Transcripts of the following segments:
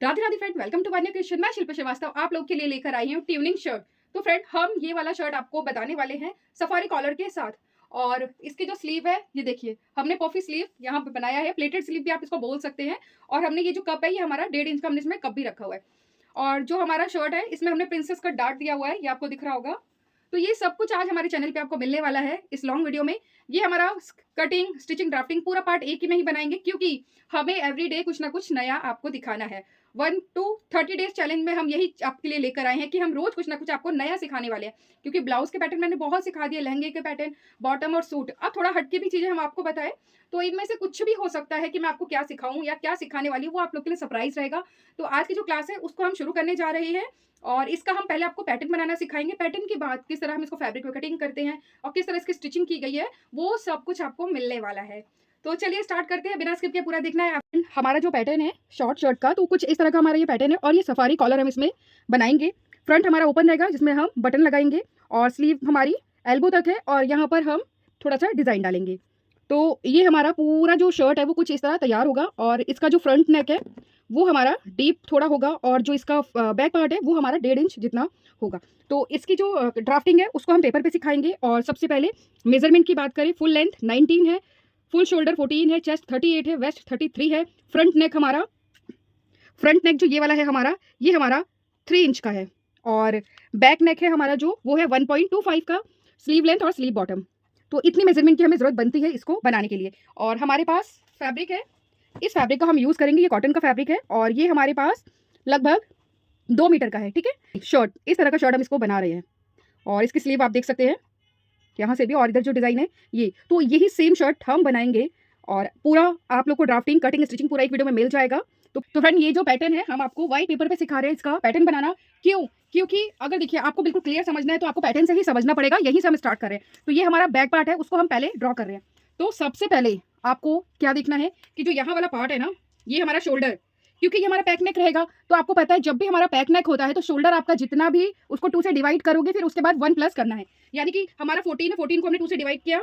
Radhe Radhe friend, welcome to Vanya creation. मैं शिल्पा श्रीवास्तव आप लोग के लिए लेकर आई हूँ ट्यूनिंग शर्ट। तो फ्रेंड, हम ये वाला शर्ट आपको बताने वाले हैं सफारी कॉलर के साथ। और इसकी जो स्लीव है ये देखिए, हमने पॉफी स्लीव यहाँ पे बनाया है, प्लेटेड स्लीव भी आप इसको बोल सकते हैं। और हमने ये जो कप है ये हमारा 1.5 इंच का हमने इसमें कप भी रखा हुआ है। और जो हमारा शर्ट है इसमें हमने प्रिंसेस का डार्ट दिया हुआ है, ये आपको दिख रहा होगा। तो ये सब कुछ आज हमारे चैनल पे आपको मिलने वाला है इस लॉन्ग वीडियो में। ये हमारा कटिंग, स्टिचिंग, ड्राफ्टिंग पूरा पार्ट एक ही में ही बनाएंगे, क्योंकि हमें एवरी डे कुछ ना कुछ नया आपको दिखाना है। 1 to 30 डेज चैलेंज में हम यही आपके लिए लेकर आए हैं कि हम रोज कुछ ना कुछ आपको नया सिखाने वाले हैं। क्योंकि ब्लाउज के पैटर्न मैंने बहुत सिखा दिए, लहंगे के पैटर्न, बॉटम और सूट। अब थोड़ा हटके भी चीजें हम आपको बताएं तो इनमें से कुछ भी हो सकता है कि मैं आपको क्या सिखाऊं या क्या सिखाने वाली हूं, वो आप लोग के लिए सरप्राइज रहेगा। तो आज की जो क्लास है उसको हम शुरू करने जा रहे हैं। और इसका हम पहले आपको पैटर्न बनाना सिखाएंगे, पैटर्न के बाद किस तरह हम इसको फैब्रिक में कटिंग करते हैं और किस तरह इसकी स्टिचिंग की गई है, वो सब कुछ आपको मिलने वाला है। तो चलिए स्टार्ट करते हैं, बिना स्किप के पूरा देखना है। हमारा जो पैटर्न है शॉर्ट शर्ट का, तो कुछ इस तरह का हमारा ये पैटर्न है। और ये सफारी कॉलर हम इसमें बनाएंगे। फ्रंट हमारा ओपन रहेगा जिसमें हम बटन लगाएंगे, और स्लीव हमारी एल्बो तक है, और यहाँ पर हम थोड़ा सा डिजाइन डालेंगे। तो ये हमारा पूरा जो शर्ट है वो कुछ इस तरह तैयार होगा। और इसका जो फ्रंट नेक है वो हमारा डीप थोड़ा होगा, और जो इसका बैक पार्ट है वो हमारा 1.5 इंच जितना होगा। तो इसकी जो ड्राफ्टिंग है उसको हम पेपर पे सिखाएंगे। और सबसे पहले मेजरमेंट की बात करें, फुल लेंथ 19 है, फुल शोल्डर 14 है, चेस्ट 38 है, वेस्ट 33 है। फ्रंट नेक जो ये वाला है हमारा, ये हमारा 3 इंच का है। और बैक नेक है हमारा जो वो है 1.25 का, स्लीव लेंथ और स्लीव बॉटम। तो इतनी मेजरमेंट की हमें ज़रूरत बनती है इसको बनाने के लिए। और हमारे पास फैब्रिक है, इस फैब्रिक का हम यूज़ करेंगे, ये कॉटन का फैब्रिक है। और ये हमारे पास लगभग 2 मीटर का है, ठीक है। शर्ट, इस तरह का शर्ट हम इसको बना रहे हैं। और इसकी स्लीव आप देख सकते हैं यहाँ से भी, और इधर जो डिज़ाइन है ये, तो यही सेम शर्ट हम बनाएंगे। और पूरा आप लोग को ड्राफ्टिंग, कटिंग, स्टिचिंग पूरा एक वीडियो में मिल जाएगा। तो फ्रेंड, ये जो पैटर्न है हम आपको व्हाइट पेपर पे सिखा रहे हैं इसका पैटर्न बनाना। क्यों? क्योंकि अगर देखिए आपको बिल्कुल क्लियर समझना है तो आपको पैटर्न से ही समझना पड़ेगा। यहीं से हम स्टार्ट कर रहे हैं। तो ये हमारा बैक पार्ट है, उसको हम पहले ड्रॉ कर रहे हैं। तो सबसे पहले आपको क्या देखना है कि जो यहाँ वाला पार्ट है ना, ये हमारा शोल्डर, क्योंकि ये हमारा पैक नेक रहेगा। तो आपको पता है जब भी हमारा पैक नेक होता है तो शोल्डर आपका जितना भी, उसको 2 से डिवाइड करोगे, फिर उसके बाद 1 प्लस करना है। यानी कि हमारा 14 है, 14 को हमने 2 से डिवाइड किया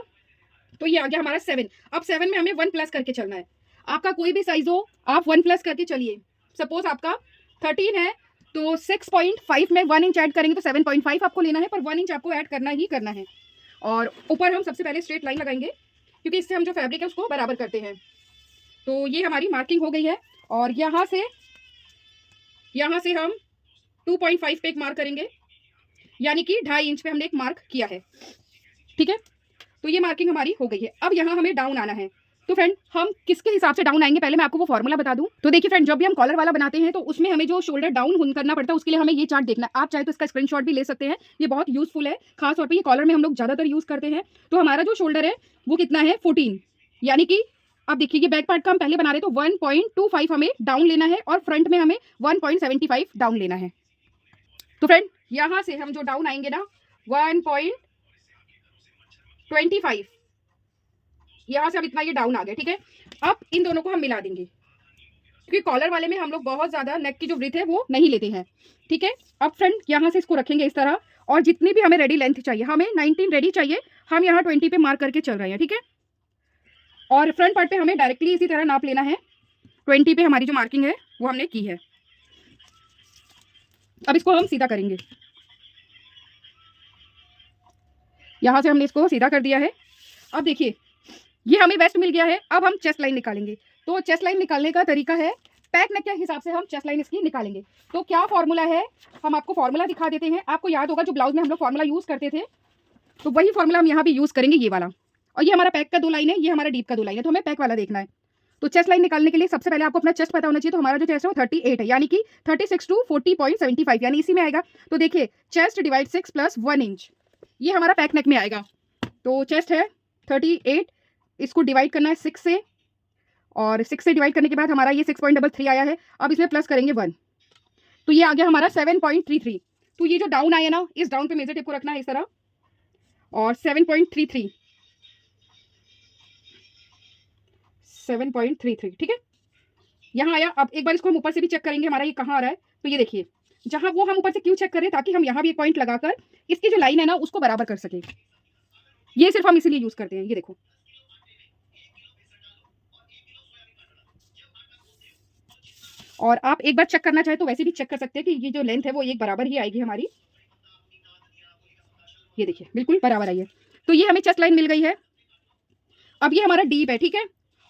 तो ये आ गया हमारा 7। अब 7 में हमें 1 प्लस करके चलना है। आपका कोई भी साइज हो, आप 1 प्लस करके चलिए। सपोज आपका 13 है तो 6.5 में 1 इंच ऐड करेंगे तो 7.5 आपको लेना है, पर 1 इंच आपको ऐड करना ही करना है। और ऊपर हम सबसे पहले स्ट्रेट लाइन लगाएंगे, क्योंकि इससे हम जो फैब्रिक है उसको बराबर करते हैं। तो ये हमारी मार्किंग हो गई है। और यहाँ से हम 2.5 पे एक मार्क करेंगे, यानी कि 2.5 इंच पे हमने एक मार्क किया है, ठीक है। तो ये मार्किंग हमारी हो गई है। अब यहाँ हमें डाउन आना है। तो फ्रेंड, हम किसके हिसाब से डाउन आएंगे, पहले मैं आपको वो फॉर्मूला बता दूं। तो देखिए फ्रेंड, जब भी हम कॉलर वाला बनाते हैं तो उसमें हमें जो शोल्डर डाउन करना पड़ता है, उसके लिए हमें ये चार्ट देखना है। आप चाहे तो इसका स्क्रीनशॉट भी ले सकते हैं, ये बहुत यूजफुल है। खास तौर पर ये कॉलर में हम लोग ज्यादातर यूज करते हैं। तो हमारा जो शोल्डर है वो कितना है, 14। यानी कि अब देखिए, ये बैक पार्ट का हम पहले बना रहे तो 1.25 हमें डाउन लेना है, और फ्रंट में हमें 1.75 डाउन लेना है। तो फ्रेंड, यहाँ से हम जो डाउन आएंगे ना 1.25, यहाँ से अब इतना ये डाउन आ गया, ठीक है। अब इन दोनों को हम मिला देंगे, क्योंकि कॉलर वाले में हम लोग बहुत ज्यादा नेक की जो ब्रीथ है वो नहीं लेते हैं, ठीक है। अब फ्रंट यहाँ से इसको रखेंगे इस तरह, और जितनी भी हमें रेडी लेंथ चाहिए, हमें 19 रेडी चाहिए, हम यहाँ 20 पे मार्क करके चल रहे हैं, ठीक है। और फ्रंट पार्ट पे हमें डायरेक्टली इसी तरह नाप लेना है। 20 पे हमारी जो मार्किंग है वो हमने की है। अब इसको हम सीधा करेंगे, यहाँ से हमने इसको सीधा कर दिया है। अब देखिए, ये हमें वेस्ट मिल गया है। अब हम चेस्ट लाइन निकालेंगे। तो चेस्ट लाइन निकालने का तरीका है, पैक नेक के हिसाब से हम चेस्ट लाइन इसकी निकालेंगे। तो क्या फॉर्मूला है, हम आपको फॉर्मूला दिखा देते हैं। आपको याद होगा जो ब्लाउज में हम लोग फॉर्मूला यूज करते थे, तो वही फॉर्मूला हम यहाँ भी यूज करेंगे, ये वाला। और ये हमारा पैक का 2 लाइन है, ये हमारा डीप का 2 लाइन है, तो हमें पैक वाला देखना है। तो चेस्ट लाइन निकालने के लिए सबसे पहले आपको अपना चेस्ट पता होना चाहिए। तो हमारा जो चेस्ट है वो 38 है, यानी कि 36 to 40.75, यानी इसी में आएगा। तो देखिए, चेस्ट डिवाइड 6 + 1 इंच, ये हमारा पैक नेक में आएगा। तो चेस्ट है 38, इसको डिवाइड करना है 6 से, और 6 से डिवाइड करने के बाद हमारा ये 6.33 आया है। अब इसमें प्लस करेंगे 1, तो ये आ गया हमारा 7.33। तो ये जो डाउन आया ना, इस डाउन पे मेजर टेप को रखना है इस तरह, और 7.33, ठीक है, यहाँ आया। अब एक बार इसको हम ऊपर से भी चेक करेंगे हमारा ये कहाँ आ रहा है। तो ये देखिए, जहाँ वो हम ऊपर से क्यों चेक करें, ताकि हम यहाँ भी एक पॉइंट लगाकर इसकी जो लाइन है ना उसको बराबर कर सके। ये सिर्फ हम इसीलिए यूज करते हैं। ये देखो, और आप एक बार चेक करना चाहे तो वैसे भी चेक कर सकते हैं कि ये जो लेंथ है वो एक बराबर ही आएगी हमारी। ये देखिए बिल्कुल बराबर आई है। तो ये हमें चेस्ट लाइन मिल गई है। अब ये हमारा डीप है, ठीक है।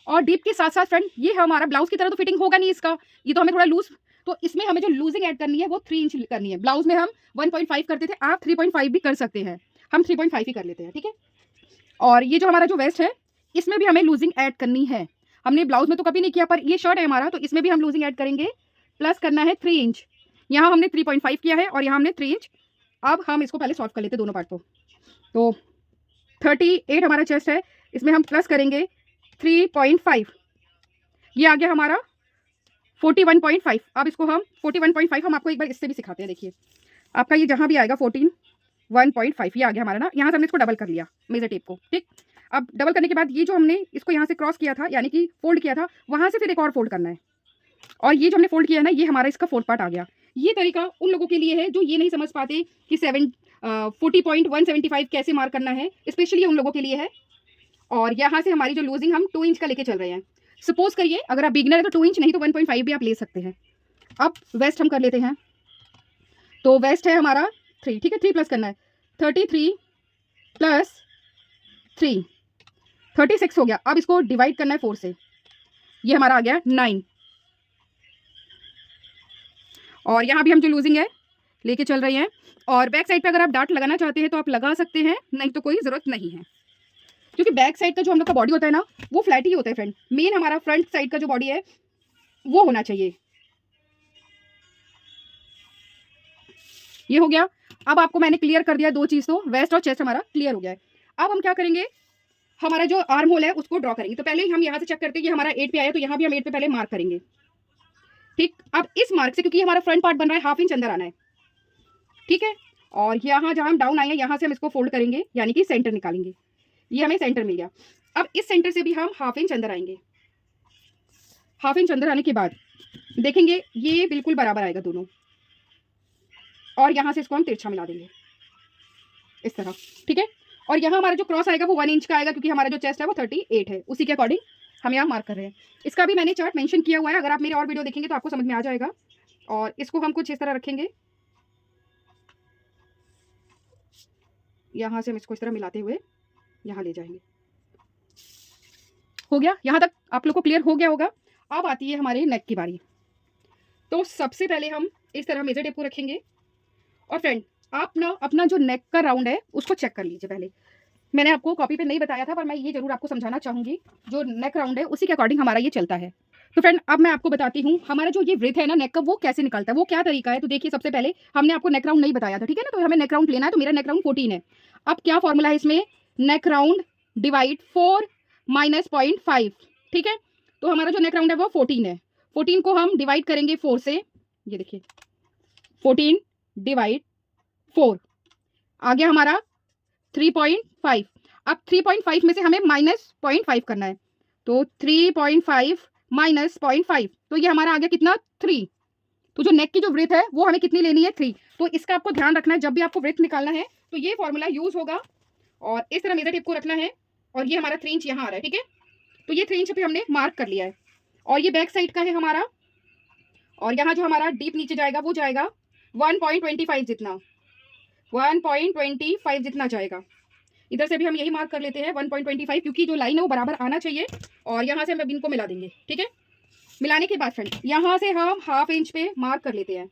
और डीप के साथ साथ फ्रेंड ये हमारा ब्लाउज की तरह तो फिटिंग होगा नहीं इसका, ये तो हमें थोड़ा लूज, तो इसमें हमें जो लूजिंग ऐड करनी है वो 3 इंच करनी है। ब्लाउज में हम 1.5 करते थे, आप 3.5 भी कर सकते हैं, हम 3.5 ही कर लेते हैं, ठीक है। और ये जो हमारा जो वेस्ट है इसमें भी हमें लूजिंग ऐड करनी है। हमने ब्लाउज में तो कभी नहीं किया, पर ये शर्ट है हमारा तो इसमें भी हम लूजिंग ऐड करेंगे। प्लस करना है 3 इंच, यहाँ हमने 3.5 किया है और यहाँ हमने 3 इंच। अब हम इसको पहले सॉल्व कर लेते हैं दोनों पार्ट को। तो 38 हमारा चेस्ट है, इसमें हम प्लस करेंगे 3.5, ये आ गया हमारा 41.5। अब इसको हम 41.5 हम आपको एक बार इससे भी सिखाते हैं। देखिए आपका ये जहाँ भी आएगा 141.5 ये आ गया हमारा ना, यहाँ से हमने इसको डबल कर लिया मेजर टेप को, ठीक। अब डबल करने के बाद ये जो हमने इसको यहाँ से क्रॉस किया था यानी कि फोल्ड किया था, वहाँ से फिर एक और फोल्ड करना है। और ये जो हमने फोल्ड किया है ना, ये हमारा इसका फोर्थ पार्ट आ गया। ये तरीका उन लोगों के लिए है जो ये नहीं समझ पाते कि 40.175 कैसे मार्क करना है, स्पेशली उन लोगों के लिए है। और यहाँ से हमारी जो लूजिंग हम 2 इंच का लेके चल रहे हैं। सपोज करिए अगर आप बिगनर है तो 2 इंच नहीं तो 1.5 भी आप ले सकते हैं। अब वेस्ट हम कर लेते हैं। तो वेस्ट है हमारा 3, ठीक है, 3 प्लस करना है, 33 प्लस 3 36 हो गया। अब इसको डिवाइड करना है 4 से, ये हमारा आ गया 9। और यहाँ भी हम जो लूजिंग है लेके चल रहे हैं। और बैक साइड पे अगर आप डार्ट लगाना चाहते हैं तो आप लगा सकते हैं, नहीं तो कोई ज़रूरत नहीं है, क्योंकि बैक साइड का जो हम लोग का बॉडी होता है ना वो फ्लैट ही होता है फ्रेंड। मेन हमारा फ्रंट साइड का जो बॉडी है वो होना चाहिए। ये हो गया। अब आपको मैंने क्लियर कर दिया 2 चीज़, तो वेस्ट और चेस्ट हमारा क्लियर हो गया है। अब हम क्या करेंगे, हमारा जो आर्म होल है उसको ड्रॉ करेंगे। तो पहले हम यहाँ से चेक करते हैं कि हमारा 8 पे आया, तो यहाँ भी हम 8 पे पहले मार्क करेंगे, ठीक। अब इस मार्क से क्योंकि हमारा फ्रंट पार्ट बन रहा है, हाफ इंच अंदर आना है, ठीक है। और यहाँ जहाँ हम डाउन आए हैं यहाँ से हम इसको फोल्ड करेंगे यानी कि सेंटर निकालेंगे, ये हमें सेंटर मिल गया। अब इस सेंटर से भी हम हाफ इंच अंदर आएंगे। हाफ इंच अंदर आने के बाद देखेंगे ये बिल्कुल बराबर आएगा दोनों, और यहाँ से इसको हम तिरछा मिला देंगे इस तरह, ठीक है। और यहाँ हमारा जो क्रॉस आएगा वो 1 इंच का आएगा, क्योंकि हमारा जो चेस्ट है वो 38 है, उसी के अकॉर्डिंग हम यहाँ मार्क कर रहे हैं। इसका भी मैंने चार्ट मेंशन किया हुआ है, अगर आप मेरे और वीडियो देखेंगे तो आपको समझ में आ जाएगा। और इसको हम कुछ इस तरह रखेंगे, यहाँ से हम इसको इस तरह मिलाते हुए यहाँ ले जाएंगे। हो गया, यहाँ तक आप लोग को क्लियर हो गया होगा। अब आती है हमारे नेक की बारी। तो सबसे पहले हम इस तरह मेजर टेप को रखेंगे। और फ्रेंड आप ना अपना जो नेक का राउंड है उसको चेक कर लीजिए। पहले मैंने आपको कॉपी पे नहीं बताया था, पर मैं ये जरूर आपको समझाना चाहूंगी, जो नेक राउंड है उसी के अकॉर्डिंग हमारा ये चलता है। तो फ्रेंड अब मैं आपको बताती हूँ हमारा जो ये ब्रेथ है ना नेक का, वो कैसे निकलता है, वो क्या तरीका है। तो देखिए सबसे पहले हमने आपको नेक राउंड नहीं बताया था, ठीक है ना, तो हमें नेक राउंड लेना है। तो मेरा नेक राउंड 14 है। अब क्या फॉर्मूला है इसमें, नेक राउंड डिवाइड 4 माइनस 0.5, ठीक है। तो हमारा जो नेक राउंड है वो 14 है। 14 को हम डिवाइड करेंगे 4 से, ये देखिए 14 डिवाइड 4 आ गया हमारा 3.5। अब 3.5 में से हमें माइनस 0.5 करना है, तो 3.5 माइनस 0.5, तो ये हमारा आ गया कितना 3। तो जो नेक की जो ब्रेथ है वो हमें कितनी लेनी है 3। तो इसका आपको ध्यान रखना है, जब भी आपको ब्रेथ निकालना है तो ये फॉर्मूला यूज होगा। और इस तरह मेजर टेप को रखना है, और ये हमारा 3 इंच यहाँ आ रहा है, ठीक है। तो ये 3 इंच पे हमने मार्क कर लिया है, और ये बैक साइड का है हमारा। और यहाँ जो हमारा डीप नीचे जाएगा वो जाएगा 1.25 जितना, 1.25 जितना जाएगा। इधर से भी हम यही मार्क कर लेते हैं 1.25, क्योंकि जो लाइन है वो बराबर आना चाहिए। और यहाँ से हम इनको मिला देंगे, ठीक है। मिलाने के बाद फ्रेंड यहाँ से हम हाफ इंच पे मार्क कर लेते हैं,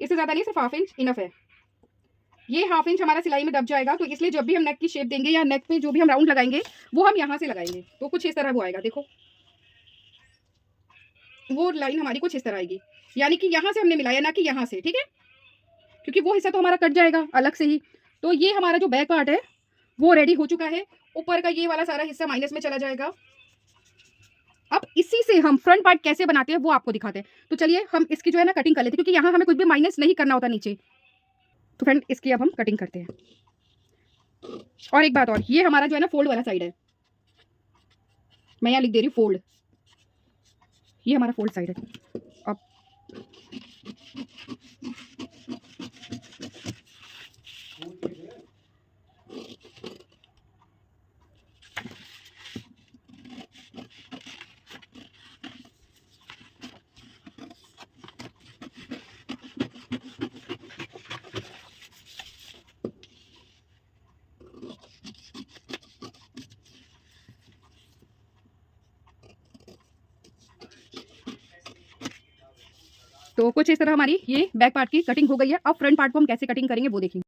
इससे ज़्यादा नहीं, सिर्फ हाफ इंच इनफ है। ये हाफ इंच हमारा सिलाई में दब जाएगा, तो इसलिए जब भी हम नेक की शेप देंगे या नेक पे जो भी हम राउंड लगाएंगे वो हम यहाँ से लगाएंगे। तो कुछ इस तरह वो आएगा, देखो वो लाइन हमारी कुछ इस तरह आएगी, यानी कि यहाँ से हमने मिलाया ना कि यहाँ से, ठीक है, क्योंकि वो हिस्सा तो हमारा कट जाएगा अलग से ही। तो ये हमारा जो बैक पार्ट है वो रेडी हो चुका है, ऊपर का ये वाला सारा हिस्सा माइनस में चला जाएगा। अब इसी से हम फ्रंट पार्ट कैसे बनाते हैं वो आपको दिखाते हैं। तो चलिए हम इसकी जो है ना कटिंग कर लेते हैं, क्योंकि यहाँ हमें कुछ भी माइनस नहीं करना होता नीचे। तो फ्रेंड इसकी अब हम कटिंग करते हैं। और एक बात और, ये हमारा जो है ना फोल्ड वाला साइड है, मैं यहाँ लिख दे रही हूँ फोल्ड, ये हमारा फोल्ड साइड है। अब तो कुछ इस तरह हमारी ये बैक पार्ट की कटिंग हो गई है। अब फ्रंट पार्ट को हम कैसे कटिंग करेंगे वो देखेंगे।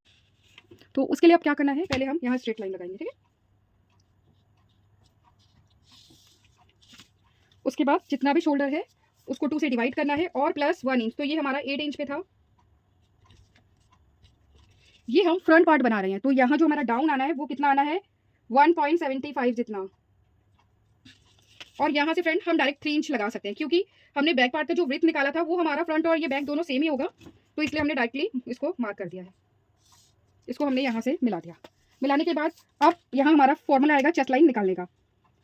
तो उसके लिए अब क्या करना है, पहले हम यहाँ स्ट्रेट लाइन लगाएंगे, ठीक है। उसके बाद जितना भी शोल्डर है उसको 2 से डिवाइड करना है और प्लस 1 इंच। तो ये हमारा 8 इंच पे था, ये हम फ्रंट पार्ट बना रहे हैं। तो यहाँ जो हमारा डाउन आना है वो कितना आना है, 1.75 जितना। और यहाँ से फ्रंट हम डायरेक्ट 3 इंच लगा सकते हैं, क्योंकि हमने बैक पार्ट का जो विड्थ निकाला था वो हमारा फ्रंट और ये बैक दोनों सेम ही होगा, तो इसलिए हमने डायरेक्टली इसको मार्क कर दिया है। इसको हमने यहाँ से मिला दिया। मिलाने के बाद अब यहाँ हमारा फॉर्मूला आएगा चेस्ट लाइन निकालने का।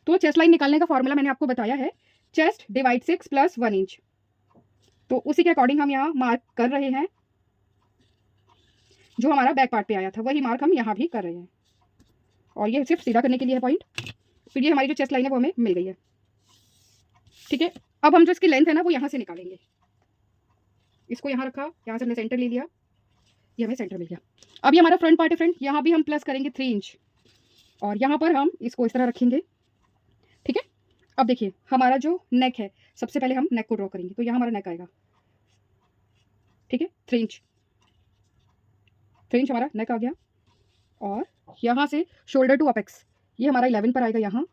तो चेस्ट लाइन निकालने का फॉर्मूला मैंने आपको बताया है, चेस्ट डिवाइड 6 प्लस 1 इंच। तो उसी के अकॉर्डिंग हम यहाँ मार्क कर रहे हैं। जो हमारा बैक पार्ट पे आया था वही मार्क हम यहाँ भी कर रहे हैं, और ये सिर्फ सीधा करने के लिए है पॉइंट। फिर ये हमारी जो चेस्ट लाइन है वो हमें मिल गई है, ठीक है। अब हम जो इसकी लेंथ है ना वो यहाँ से निकालेंगे। इसको यहाँ रखा, यहाँ से हमने सेंटर ले लिया, ये हमें सेंटर मिल गया। अब ये हमारा फ्रंट पार्ट है फ्रंट, यहाँ भी हम प्लस करेंगे 3 इंच, और यहाँ पर हम इसको इस तरह रखेंगे, ठीक है। अब देखिए हमारा जो नेक है, सबसे पहले हम नेक को ड्रॉ करेंगे। तो यहाँ हमारा नेक आएगा, ठीक है, 3 इंच, 3 इंच हमारा नेक आ गया। और यहाँ से शोल्डर टू अपेक्स ये हमारा 11 पर आएगा यहाँ।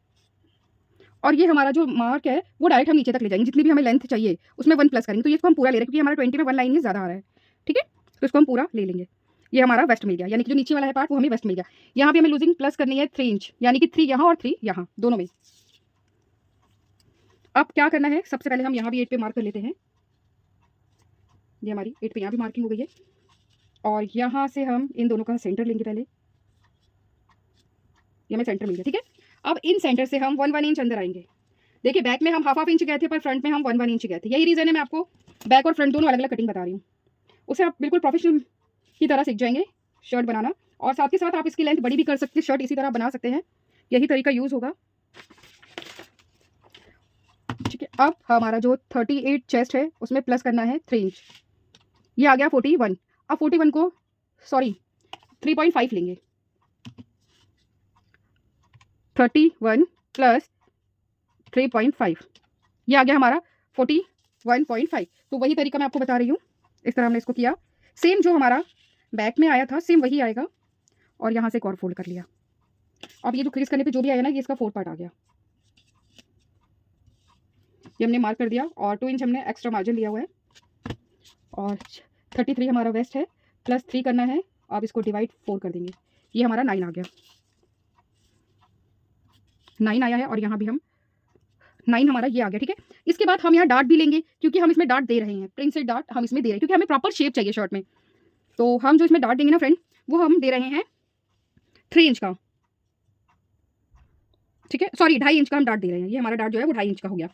और ये हमारा जो मार्क है वो डायरेक्ट हम नीचे तक ले जाएंगे, जितनी भी हमें लेंथ चाहिए उसमें 1 प्लस करेंगे। तो ये इसको हम पूरा ले रहे हैं, क्योंकि हमारा 20 में 1 लाइन ही ज़्यादा आ रहा है, ठीक है। तो इसको हम पूरा ले लेंगे। ये हमारा वेस्ट मिल गया, यानी कि जो नीचे वाला है पार्ट वो हमें वेस्ट मिल गया। यहाँ पे हमें लूजिंग प्लस करनी है 3 इंच, यानी कि 3 यहाँ और 3 यहाँ दोनों में। अब क्या करना है, सबसे पहले हम यहाँ भी 8 पे मार्क कर लेते हैं। ये हमारी 8 पे यहाँ भी मार्किंग हो गई है, और यहाँ से हम इन दोनों का सेंटर लेंगे पहले। ये हमें सेंटर मिल गया, ठीक है। अब इन सेंटर से हम 1 इंच अंदर आएंगे। देखिए बैक में हम हाफ इंच गए थे, पर फ्रंट में हम 1 इंच गए थे। यही रीज़न है मैं आपको बैक और फ्रंट दोनों अलग अलग कटिंग बता रही हूँ। उसे आप बिल्कुल प्रोफेशनल की तरह सीख जाएंगे शर्ट बनाना, और साथ ही साथ आप इसकी लेंथ बड़ी भी कर सकते हैं, शर्ट इसी तरह बना सकते हैं। यही तरीका यूज़ होगा, ठीक है। अब हमारा जो 38 चेस्ट है उसमें प्लस करना है 3 इंच, ये आ गया 41। अब 41 को 3.5 लेंगे, 31 प्लस 3.5, ये आ गया हमारा 41.5। तो वही तरीका मैं आपको बता रही हूँ, इस तरह हमने इसको किया। सेम जो हमारा बैक में आया था सेम वही आएगा, और यहाँ से एक और फोल्ड कर लिया। अब ये जो क्रीज करने पे जो भी आया ना, ये इसका 4 पार्ट आ गया। ये हमने मार्क कर दिया, और 2 इंच हमने एक्स्ट्रा मार्जिन लिया हुआ है, और 33 हमारा वेस्ट है, प्लस 3 करना है। अब इसको डिवाइड 4 कर देंगे, ये हमारा 9 आ गया, 9 आया है। और यहाँ भी हम 9 हमारा ये आ गया, ठीक है। इसके बाद हम यहाँ डार्ट भी लेंगे, क्योंकि हम इसमें डार्ट दे रहे हैं, प्रिंसेस डार्ट हम इसमें दे रहे हैं, क्योंकि हमें प्रॉपर शेप चाहिए शर्ट में। तो हम जो इसमें डार्ट देंगे ना फ्रेंड, वो हम दे रहे हैं 3 इंच का, ठीक है, सॉरी 2.5 इंच का हम डार्ट दे रहे हैं। ये हमारा डार्ट जो है वो 2.5 इंच का हो गया।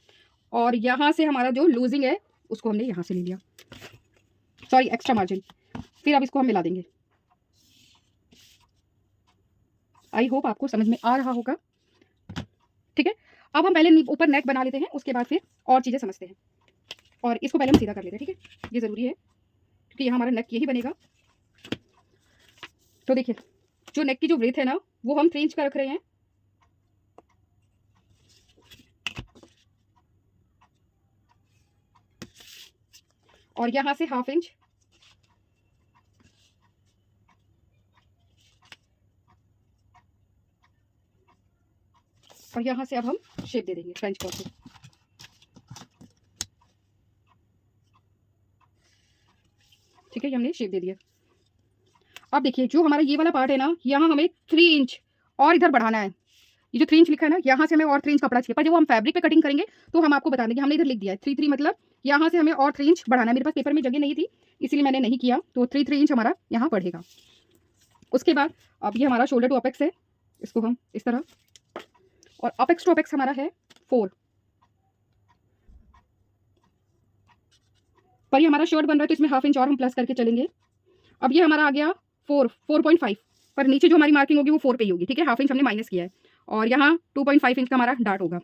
और यहाँ से हमारा जो लूजिंग है उसको हमने यहाँ से ले लिया, सॉरी एक्स्ट्रा मार्जिन। फिर अब इसको हम मिला देंगे। आई होप आपको समझ में आ रहा होगा, ठीक है। अब हम पहले ऊपर नेक बना लेते हैं, उसके बाद फिर और चीज़ें समझते हैं। और इसको पहले हम सीधा कर लेते हैं, ठीक है, ये ज़रूरी है, क्योंकि यहाँ हमारा नेक यही बनेगा। तो देखिए जो नेक की जो ब्रेथ है ना वो हम 3 इंच का रख रहे हैं, और यहाँ से 1/2 इंच, और यहाँ से अब हम शेप दे देंगे फ्रेंच कट से, ठीक है। ये हमने शेप दे दिया। अब देखिए जो हमारा ये वाला पार्ट है ना, यहाँ हमें 3 इंच और इधर बढ़ाना है। ये जो 3 इंच लिखा है ना, यहाँ से हमें और 3 इंच कपड़ा चाहिए, पर जब हम फैब्रिक पे कटिंग करेंगे तो हम आपको बता देंगे। हमने इधर लिख दिया है 3 मतलब यहाँ से हमें और 3 इंच बढ़ाना है। मेरे पास पेपर में जगह नहीं थी इसीलिए मैंने नहीं किया, तो 3 इंच हमारा यहाँ बढ़ेगा। उसके बाद अब ये हमारा शोल्डर टू अपेक्स है, इसको हम इस तरह, और अपेक्स टू अपेक्स हमारा है 4, पर ये हमारा शर्ट बन रहा है तो इसमें 1/2 इंच और हम प्लस करके चलेंगे। अब ये हमारा आ गया 4.5, पर नीचे जो हमारी मार्किंग होगी वो 4 पे ही होगी, ठीक है। 1/2 इंच हमने माइनस किया है, और यहाँ 2.5 इंच का हमारा डार्ट होगा,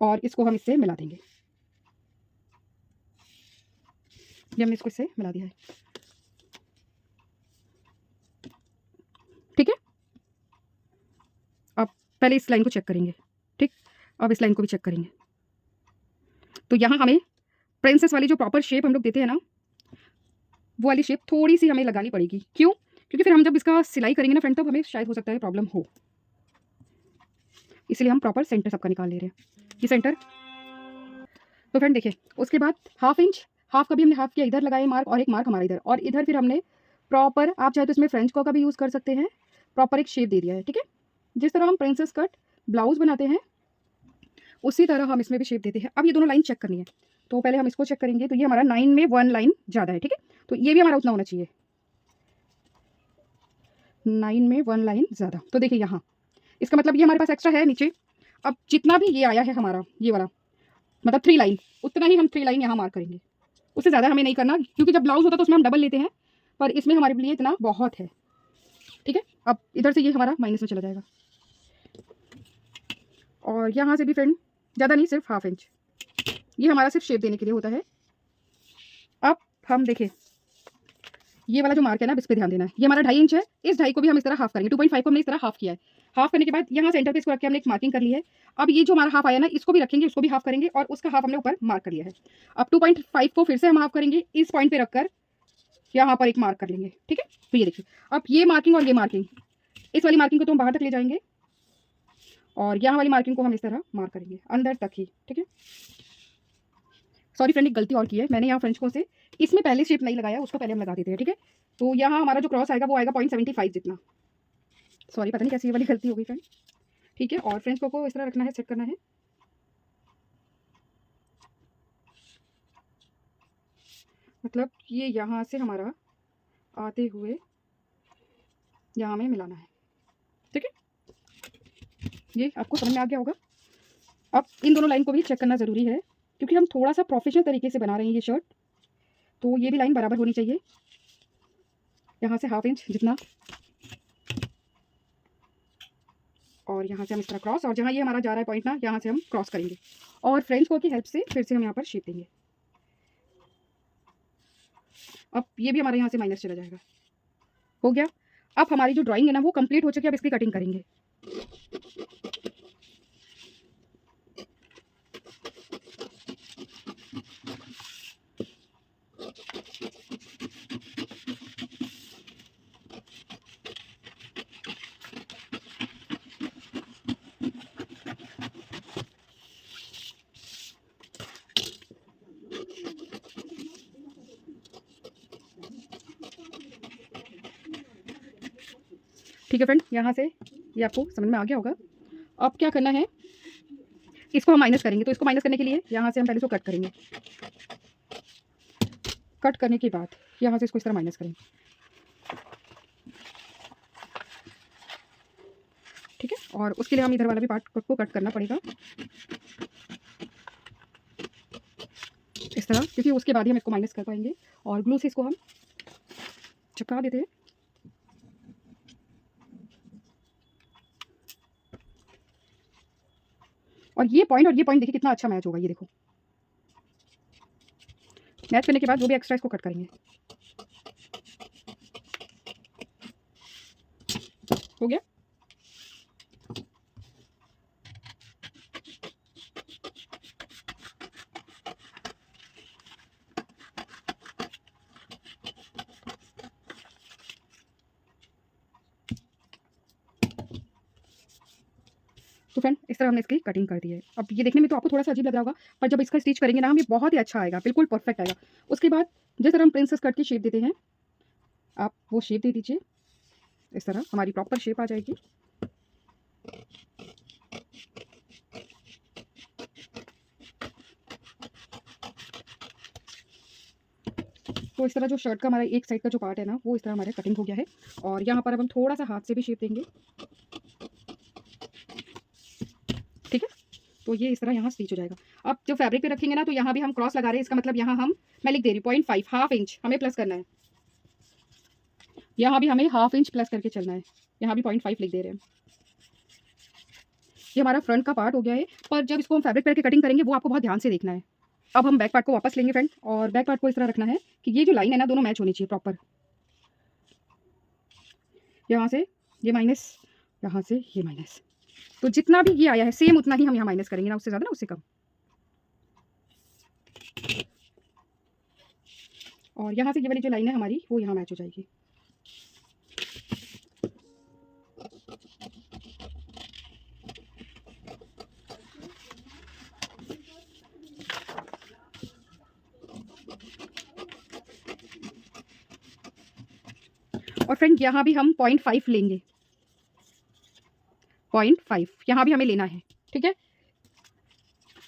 और इसको हम इससे मिला देंगे। ये हमने इसको इससे मिला दिया है, ठीक है। अब पहले इस लाइन को चेक करेंगे, ठीक, अब इस लाइन को भी चेक करेंगे। तो यहाँ हमें प्रिंसेस वाली जो प्रॉपर शेप हम लोग देते हैं ना, वो वाली शेप थोड़ी सी हमें लगानी पड़ेगी। क्यों? क्योंकि फिर हम जब इसका सिलाई करेंगे ना फ्रेंड, तब हमें शायद हो सकता है प्रॉब्लम हो, इसलिए हम प्रॉपर सेंटर सबका निकाल ले रहे हैं, ये सेंटर। तो फ्रेंड देखिए, उसके बाद हाफ इंच, हाफ का भी हमने हाफ किया, इधर लगाए मार्क और एक मार्क हमारा इधर, और इधर फिर हमने प्रॉपर, आप चाहे तो इसमें फ्रेंच का भी यूज़ कर सकते हैं, प्रॉपर एक शेप दे दिया है। ठीक है, जिस तरह हम प्रिंसेस कट ब्लाउज बनाते हैं उसी तरह हम इसमें भी शेप देते हैं। अब ये दोनों लाइन चेक करनी है, तो पहले हम इसको चेक करेंगे। तो ये हमारा 9 में 1 लाइन ज़्यादा है। ठीक है, तो ये भी हमारा उतना होना चाहिए, 9 में 1 लाइन ज़्यादा। तो देखिए यहाँ, इसका मतलब ये हमारे पास एक्स्ट्रा है नीचे। अब जितना भी ये आया है हमारा ये वाला, मतलब 3 लाइन, उतना ही हम 3 लाइन यहाँ मार्क करेंगे, उससे ज़्यादा हमें नहीं करना, क्योंकि जब ब्लाउज होता है तो उसमें हम डबल लेते हैं, पर इसमें हमारे लिए इतना बहुत है। ठीक है, अब इधर से ये हमारा माइनस में चला जाएगा, और यहाँ से भी फ्रेंड ज़्यादा नहीं, सिर्फ हाफ इंच, ये हमारा सिर्फ शेप देने के लिए होता है। अब हम देखें, ये वाला जो मार्क है ना, इस पर ध्यान देना है। ये हमारा 2.5 इंच है, इस 2.5 को भी हम इस तरह हाफ करेंगे। 2.5 को हमने इस तरह हाफ किया है। हाफ करने के बाद यहाँ सेंटर पे इसको रख के हमने एक मार्किंग कर ली है। अब ये जो हमारा हाफ आया ना, इसको भी रखेंगे, इसको भी हाफ करेंगे, और उसका हाफ हमने ऊपर मार्क कर लिया है। अब 2.5 को फिर से हम हाफ करेंगे, इस पॉइंट पे रखकर यहाँ पर एक मार्क कर लेंगे। ठीक है, तो ये देखिए, अब ये मार्किंग और ये मार्किंग, इस वाली मार्किंग को तो हम बाहर तक ले जाएंगे, और यहाँ वाली मार्किंग को हम इस तरह मार्क करेंगे अंदर तक ही। ठीक है, सॉरी फ्रेंड, एक गलती और की है मैंने, यहाँ फ्रेंच को से इसमें पहले शेप नहीं लगाया, उसको पहले हम लगा देते हैं। ठीक है, तो यहाँ हमारा जो क्रॉस आएगा वो आएगा 0.75 जितना। सॉरी, पता नहीं कैसी ये वाली गलती हो गई फ्रेंड। ठीक है, और फ्रेंच को इस तरह रखना है, सेट करना है। मतलब ये यहाँ से हमारा आते हुए यहाँ में मिलाना है। ठीक है, ये आपको समझ में आ गया होगा। अब इन दोनों लाइन को भी चेक करना ज़रूरी है, क्योंकि हम थोड़ा सा प्रोफेशनल तरीके से बना रहे हैं ये शर्ट, तो ये भी लाइन बराबर होनी चाहिए, यहाँ से हाफ इंच जितना, और यहाँ से हम इस तरह क्रॉस, और जहाँ ये हमारा जा रहा है पॉइंट ना, यहाँ से हम क्रॉस करेंगे, और फ्रेंच को की हेल्प से फिर से हम यहाँ पर शेप देंगे। अब ये भी हमारे यहाँ से माइनस चला जाएगा, हो गया। अब हमारी जो ड्राइंग है ना वो कंप्लीट हो चुकी है, अब इसकी कटिंग करेंगे। ठीक है फ्रेंड, यहाँ से ये आपको समझ में आ गया होगा। अब क्या करना है, इसको हम माइनस करेंगे, तो इसको माइनस करने के लिए यहाँ से हम पहले इसको कट करेंगे। कट करने के बाद यहाँ से इसको इस तरह माइनस करेंगे। ठीक है, और उसके लिए हम इधर वाला भी पार्ट को कट करना पड़ेगा इस तरह, क्योंकि उसके बाद ही हम इसको माइनस कर पाएंगे, और ग्लू से इसको हम चिपका देते हैं। और ये पॉइंट देखिए कितना अच्छा मैच होगा, ये देखो। मैच करने के बाद वो भी एक्स्ट्रा इसको कट करेंगे। हो गया। तो फ्रेंड इस तरह हमने इसकी कटिंग कर दी है। अब ये देखने में तो आपको थोड़ा सा अजीब लग रहा होगा, पर जब इसका स्टिच करेंगे ना हम, ये बहुत ही अच्छा आएगा, बिल्कुल परफेक्ट आएगा। उसके बाद जिस तरह हम प्रिंसेस कट की शेप देते हैं, आप वो शेप दे दीजिए, इस तरह हमारी प्रॉपर शेप आ जाएगी। तो इस तरह जो शर्ट का हमारा एक साइड का जो पार्ट है ना, वो इस तरह हमारे कटिंग हो गया है, और यहाँ पर अब हम थोड़ा सा हाथ से भी शेप देंगे। ठीक है, तो ये इस तरह यहाँ स्टिच हो जाएगा। अब जो फैब्रिक पे रखेंगे ना, तो यहाँ भी हम क्रॉस लगा रहे हैं, इसका मतलब यहाँ हम, मैं लिख दे रही हूँ 0.5, हाफ इंच हमें प्लस करना है। यहाँ भी हमें हाफ इंच प्लस करके चलना है, यहाँ भी 0.5 लिख दे रहे हैं। ये हमारा फ्रंट का पार्ट हो गया है, पर जब इसको हम फैब्रिक पे कटिंग करेंगे वो आपको बहुत ध्यान से देखना है। अब हम बैक पार्ट को वापस लेंगे फ्रेंड, और बैक पार्ट को इस तरह रखना है कि ये जो लाइन है ना, दोनों मैच होनी चाहिए प्रॉपर। यहाँ से ये माइनस, यहाँ से ये माइनस, तो जितना भी ये आया है सेम उतना ही हम यहाँ माइनस करेंगे, ना उससे ज़्यादा ना उससे कम। और यहाँ से ये वाली जो लाइन है हमारी वो यहाँ मैच हो जाएगी। और फ्रेंड यहाँ भी हम 0.5 लेंगे, 0.5 यहाँ भी हमें लेना है, ठीक है।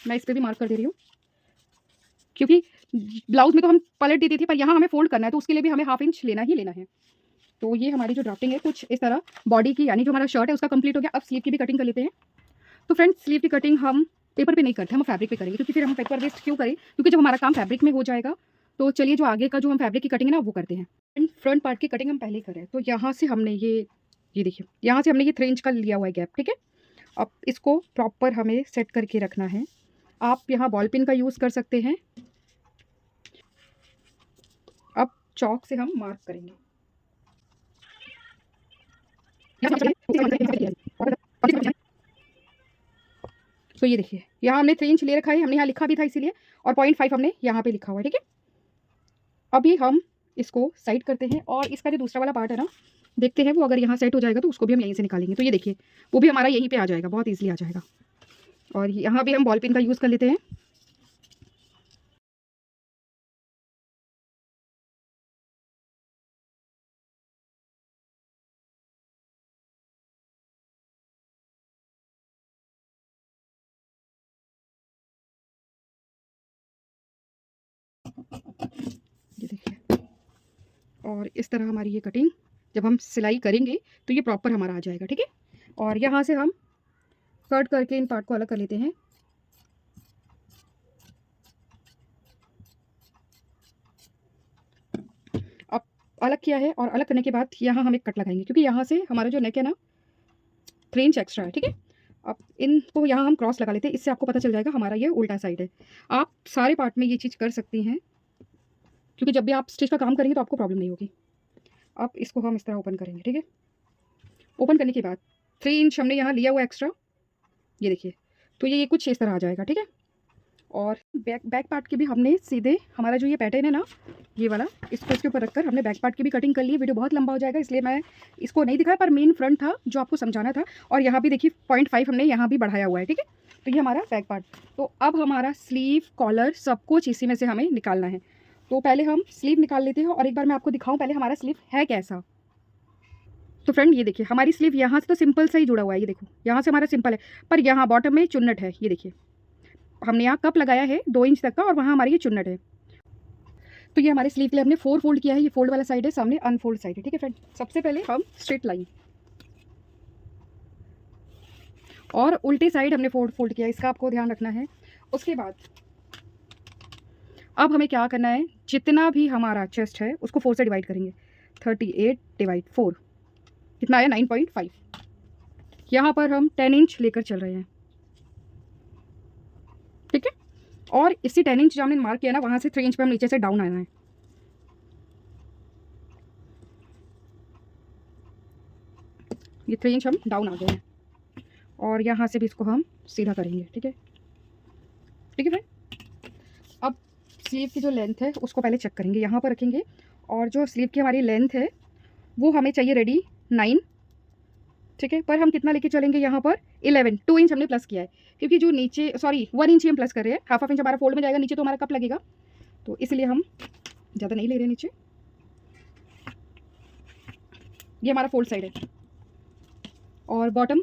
मैं इस पर भी मार्क कर दे रही हूँ, क्योंकि ब्लाउज में तो हम पलट देती थी, पर यहाँ हमें फोल्ड करना है, तो उसके लिए भी हमें 1/2 इंच लेना ही लेना है। तो ये हमारी जो ड्राफ्टिंग है कुछ इस तरह बॉडी की, यानी जो हमारा शर्ट है उसका कंप्लीट हो गया। अब स्लीव की भी कटिंग कर लेते हैं। तो फ्रेंड्स, स्लीव की कटिंग हम पेपर पे नहीं करते, हम फैब्रिक पे करेंगे, क्योंकि फिर हम पेपर वेस्ट क्यों करें, क्योंकि जब हमारा काम फैब्रिक में हो जाएगा तो चलिए जो आगे का जो हम फैब्रिक की कटिंग है ना वो करते हैं। फ्रंट पार्ट की कटिंग हम पहले करें। तो यहाँ से हमने ये देखिए, यहाँ से हमने ये 3 इंच का लिया हुआ है गैप, ठीक है। अब इसको प्रॉपर हमें सेट करके रखना है। आप यहाँ बॉल पिन का यूज़ कर सकते हैं। अब चौक से हम मार्क करेंगे। तो ये देखिए, यहाँ हमने 3 इंच ले रखा है, हमने यहाँ लिखा भी था इसीलिए, और 0.5 हमने यहाँ पे लिखा हुआ है, ठीक है। अभी हम इसको साइड करते हैं, और इसका जो दूसरा वाला पार्ट है ना, देखते हैं वो अगर यहाँ सेट हो जाएगा तो उसको भी हम यहीं से निकालेंगे। तो ये देखिए, वो भी हमारा यहीं पे आ जाएगा, बहुत ईजिली आ जाएगा। और यहाँ भी हम बॉल पिन का यूज़ कर लेते हैं। ये देखिए, और इस तरह हमारी ये कटिंग जब हम सिलाई करेंगे तो ये प्रॉपर हमारा आ जाएगा, ठीक है। और यहाँ से हम कट करके इन पार्ट को अलग कर लेते हैं। अब अलग किया है, और अलग करने के बाद यहाँ हम एक कट लगाएंगे, क्योंकि यहाँ से हमारा जो नेक है ना 3 इंच एक्स्ट्रा है, ठीक है। अब इनको यहाँ हम क्रॉस लगा लेते हैं, इससे आपको पता चल जाएगा हमारा ये उल्टा साइड है। आप सारे पार्ट में ये चीज़ कर सकती हैं, क्योंकि जब भी आप स्टिच का काम करेंगे तो आपको प्रॉब्लम नहीं होगी। अब इसको हम इस तरह ओपन करेंगे, ठीक है। ओपन करने के बाद 3 इंच हमने यहाँ लिया हुआ एक्स्ट्रा, ये देखिए, तो ये कुछ इस तरह आ जाएगा, ठीक है। और बैक पार्ट की भी हमने सीधे हमारा जो ये पैटर्न है ना, ये वाला, इसको इसके ऊपर रखकर हमने बैक पार्ट की भी कटिंग कर ली है। वीडियो बहुत लंबा हो जाएगा, इसलिए मैं इसको नहीं दिखाया, पर मेन फ्रंट था जो आपको समझाना था। और यहाँ भी देखिए 0.5 हमने यहाँ भी बढ़ाया हुआ है, ठीक है। तो ये हमारा बैक पार्ट। तो अब हमारा स्लीव, कॉलर, सब कुछ इसी में से हमें निकालना है। तो पहले हम स्लीव निकाल लेते हैं, और एक बार मैं आपको दिखाऊँ पहले हमारा स्लीव है कैसा। तो फ्रेंड ये देखिए, हमारी स्लीव यहाँ से तो सिंपल सा ही जुड़ा हुआ है, ये देखो यहाँ से हमारा सिंपल है, पर यहाँ बॉटम में चुन्नट है। ये देखिए, हमने यहाँ कप लगाया है 2 इंच तक का, और वहाँ हमारी ये चुन्नट है। तो ये हमारे स्लीव के लिए हमने 4 फोल्ड किया है। ये फोल्ड वाला साइड है, सामने अनफोल्ड साइड है, ठीक है फ्रेंड। सबसे पहले हम स्ट्रेट लाइन, और उल्टे साइड हमने फोल्ड किया, इसका आपको ध्यान रखना है। उसके बाद अब हमें क्या करना है, जितना भी हमारा चेस्ट है उसको 4 से डिवाइड करेंगे। 38 डिवाइड 4 कितना आया, 9.5। यहाँ पर हम 10 इंच लेकर चल रहे हैं, ठीक है। और इसी 10 इंच जो हमने मार्क किया ना, वहाँ से 3 इंच पे हम नीचे से डाउन आना है। ये 3 इंच हम डाउन आ गए हैं, और यहाँ से भी इसको हम सीधा करेंगे, ठीक है, ठीक है फ्रेंड। अब स्लीव की जो लेंथ है उसको पहले चेक करेंगे, यहाँ पर रखेंगे। और जो स्लीव की हमारी लेंथ है वो हमें चाहिए रेडी 9, ठीक है। पर हम कितना लेके चलेंगे, यहाँ पर 11, 2 इंच हमने प्लस किया है, क्योंकि जो नीचे, सॉरी 1 इंच ही हम प्लस कर रहे हैं। हाफ इंच हमारा फोल्ड में जाएगा, नीचे तो हमारा कप लगेगा, तो इसलिए हम ज़्यादा नहीं ले रहे नीचे। ये हमारा फोल्ड साइड है। और बॉटम,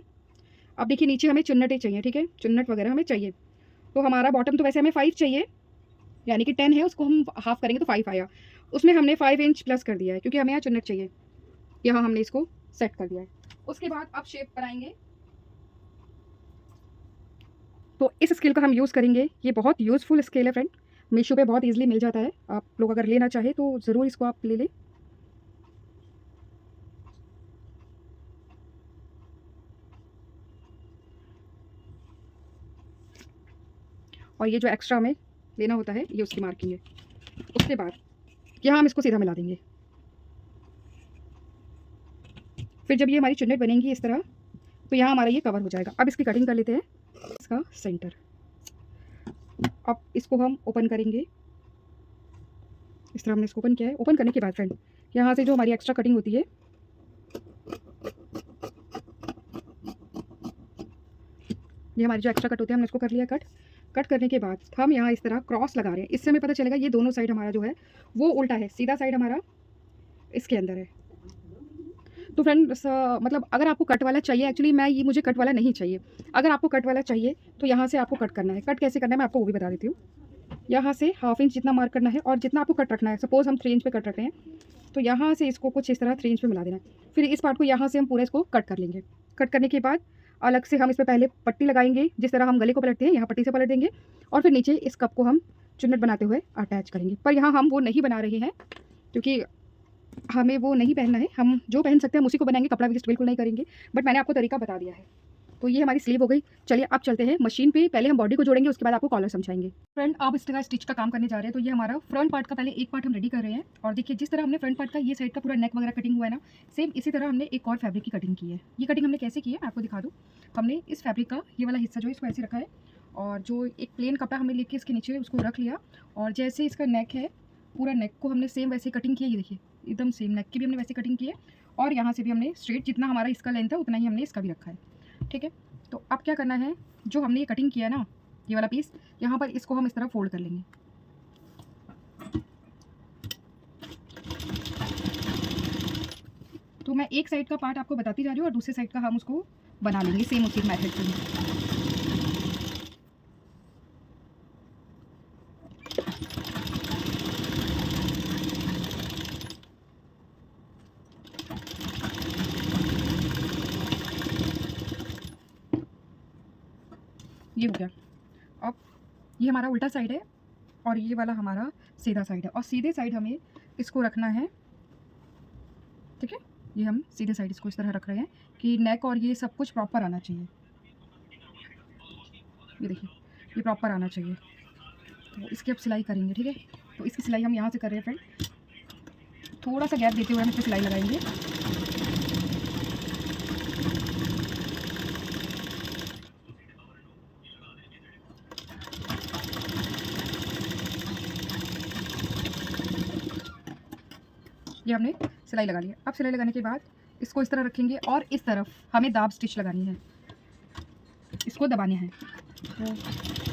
अब देखिए नीचे हमें चुन्नटें चाहिए, ठीक है, चुन्नट वगैरह हमें चाहिए। तो हमारा बॉटम तो वैसे हमें 5 चाहिए, यानी कि 10 है, उसको हम हाफ करेंगे तो 5 आया। उसमें हमने 5 इंच प्लस कर दिया है, क्योंकि हमें यहाँ चुन्नट चाहिए। यहाँ हमने इसको सेट कर दिया है। उसके बाद अब शेप बनाएंगे। तो इस स्केल का हम यूज़ करेंगे, ये बहुत यूज़फुल स्केल है फ्रेंड, मीशो पे बहुत ईजिली मिल जाता है। आप लोग अगर लेना चाहे तो ज़रूर इसको आप ले लें। और ये जो एक्स्ट्रा हमें लेना होता है ये उसकी मार्किंग है। उसके बाद यहाँ हम इसको सीधा मिला देंगे। फिर जब ये हमारी चुन्नट बनेंगी इस तरह, तो यहाँ हमारा ये कवर हो जाएगा। अब इसकी कटिंग कर लेते हैं, इसका सेंटर। अब इसको हम ओपन करेंगे, इस तरह हमने इसको ओपन किया है। ओपन करने के बाद फ्रेंड यहाँ से जो हमारी एक्स्ट्रा कटिंग होती है, ये हमारी जो एक्स्ट्रा कट होते हैं हमने इसको कर लिया कट। कट करने के बाद हम यहाँ इस तरह क्रॉस लगा रहे हैं। इससे हमें पता चलेगा ये दोनों साइड हमारा जो है वो उल्टा है, सीधा साइड हमारा इसके अंदर है। तो फ्रेंड मतलब अगर आपको कट वाला चाहिए, एक्चुअली मुझे कट वाला नहीं चाहिए। अगर आपको कट वाला चाहिए तो यहाँ से आपको कट करना है। कट कैसे करना है मैं आपको वो भी बता देती हूँ। यहाँ से 1/2 इंच जितना मार्क करना है और जितना आपको कट रखना है, सपोज़ हम 3 इंच पे कट रख रहे हैं तो यहाँ से इसको कुछ इस तरह 3 इंच पे मिला देना है। फिर इस पार्ट को यहाँ से हम पूरा इसको कट कर लेंगे। कट करने के बाद अलग से हम इस पर पहले पट्टी लगाएंगे, जिस तरह हम गले को पलटते हैं यहाँ पट्टी से पलट देंगे और फिर नीचे इस कप को हम चुन्नट बनाते हुए अटैच करेंगे। पर यहाँ हम वो नहीं बना रहे हैं क्योंकि हमें वो नहीं पहनना है। हम जो पहन सकते हैं हम उसी को बनाएंगे, कपड़ा वेस्ट बिल्कुल नहीं करेंगे। बट मैंने आपको तरीका बता दिया है। तो ये हमारी स्लीव हो गई। चलिए अब चलते हैं मशीन पे। पहले हम बॉडी को जोड़ेंगे, उसके बाद आपको कॉलर समझाएंगे। फ्रंट अब इस तरह स्टिच का काम करने जा रहे हैं। तो ये हमारा फ्रंट पार्ट का पहले एक पार्ट हम रेडी कर रहे हैं। और देखिए जिस तरह हमने फ्रंट पार्ट का ये साइड का पूरा नेक वगैरह कटिंग हुआ है ना, सेम इसी तरह हमने एक और फैब्रिक की कटिंग की है। ये कटिंग हमने कैसे की है मैं आपको दिखा दूँ। हमने इस फैब्रिक का ये वाला हिस्सा जो है इसको ऐसे रखा है और जो एक प्लेन कपड़ा हमने लेके इसके नीचे उसको रख लिया और जैसे इसका नेक है पूरा नेक को हमने सेम वैसे कटिंग की है। ये देखिए एकदम सेम नेक की भी हमने वैसे कटिंग की है और यहाँ से भी हमने स्ट्रेट जितना हमारा इसका लेंथ है उतना ही हमने इसका भी रखा है। ठीक है, तो अब क्या करना है, जो हमने ये कटिंग किया ना ये वाला पीस, यहाँ पर इसको हम इस तरह फोल्ड कर लेंगे। तो मैं एक साइड का पार्ट आपको बताती जा रही हूँ और दूसरे साइड का हम उसको बना लेंगे सेम उसी मेथड से। ये हो गया। अब ये हमारा उल्टा साइड है और ये वाला हमारा सीधा साइड है और सीधे साइड हमें इसको रखना है। ठीक है, ये हम सीधे साइड इसको इस तरह रख रहे हैं कि नेक और ये सब कुछ प्रॉपर आना चाहिए। ये देखिए ये प्रॉपर आना चाहिए। तो इसकी अब सिलाई करेंगे। ठीक है, तो इसकी सिलाई हम यहाँ से कर रहे हैं फ्रेंड। थोड़ा सा गैप देते हुए हम इस पर सिलाई लगाएंगे। ये हमने सिलाई लगा लिया। अब सिलाई लगाने के बाद इसको इस तरह रखेंगे और इस तरफ हमें दाब स्टिच लगानी है, इसको दबाने हैं। तो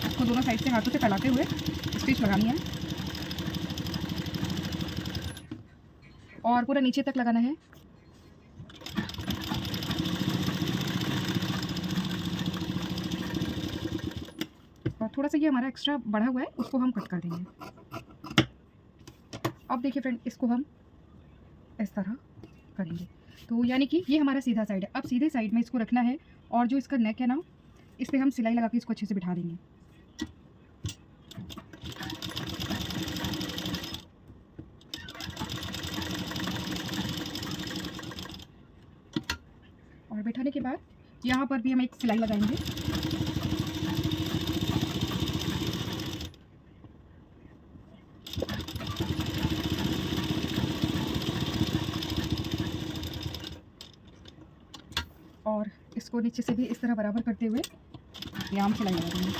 इसको दोनों साइड से हाथों से फैलाते हुए स्टिच लगानी है और पूरा नीचे तक लगाना है। और थोड़ा सा ये हमारा एक्स्ट्रा बढ़ा हुआ है उसको हम कट कर देंगे। अब देखिए फ्रेंड इसको हम इस तरह करेंगे। तो यानी कि ये हमारा सीधा साइड है। अब सीधे साइड में इसको रखना है और जो इसका नेक है ना इस पर हम सिलाई लगा के इसको अच्छे से बिठा देंगे। और बिठाने के बाद यहाँ पर भी हम एक सिलाई लगाएंगे। और इसको नीचे से भी इस तरह बराबर करते हुए यहाँ हम सिलाई लगा देंगे।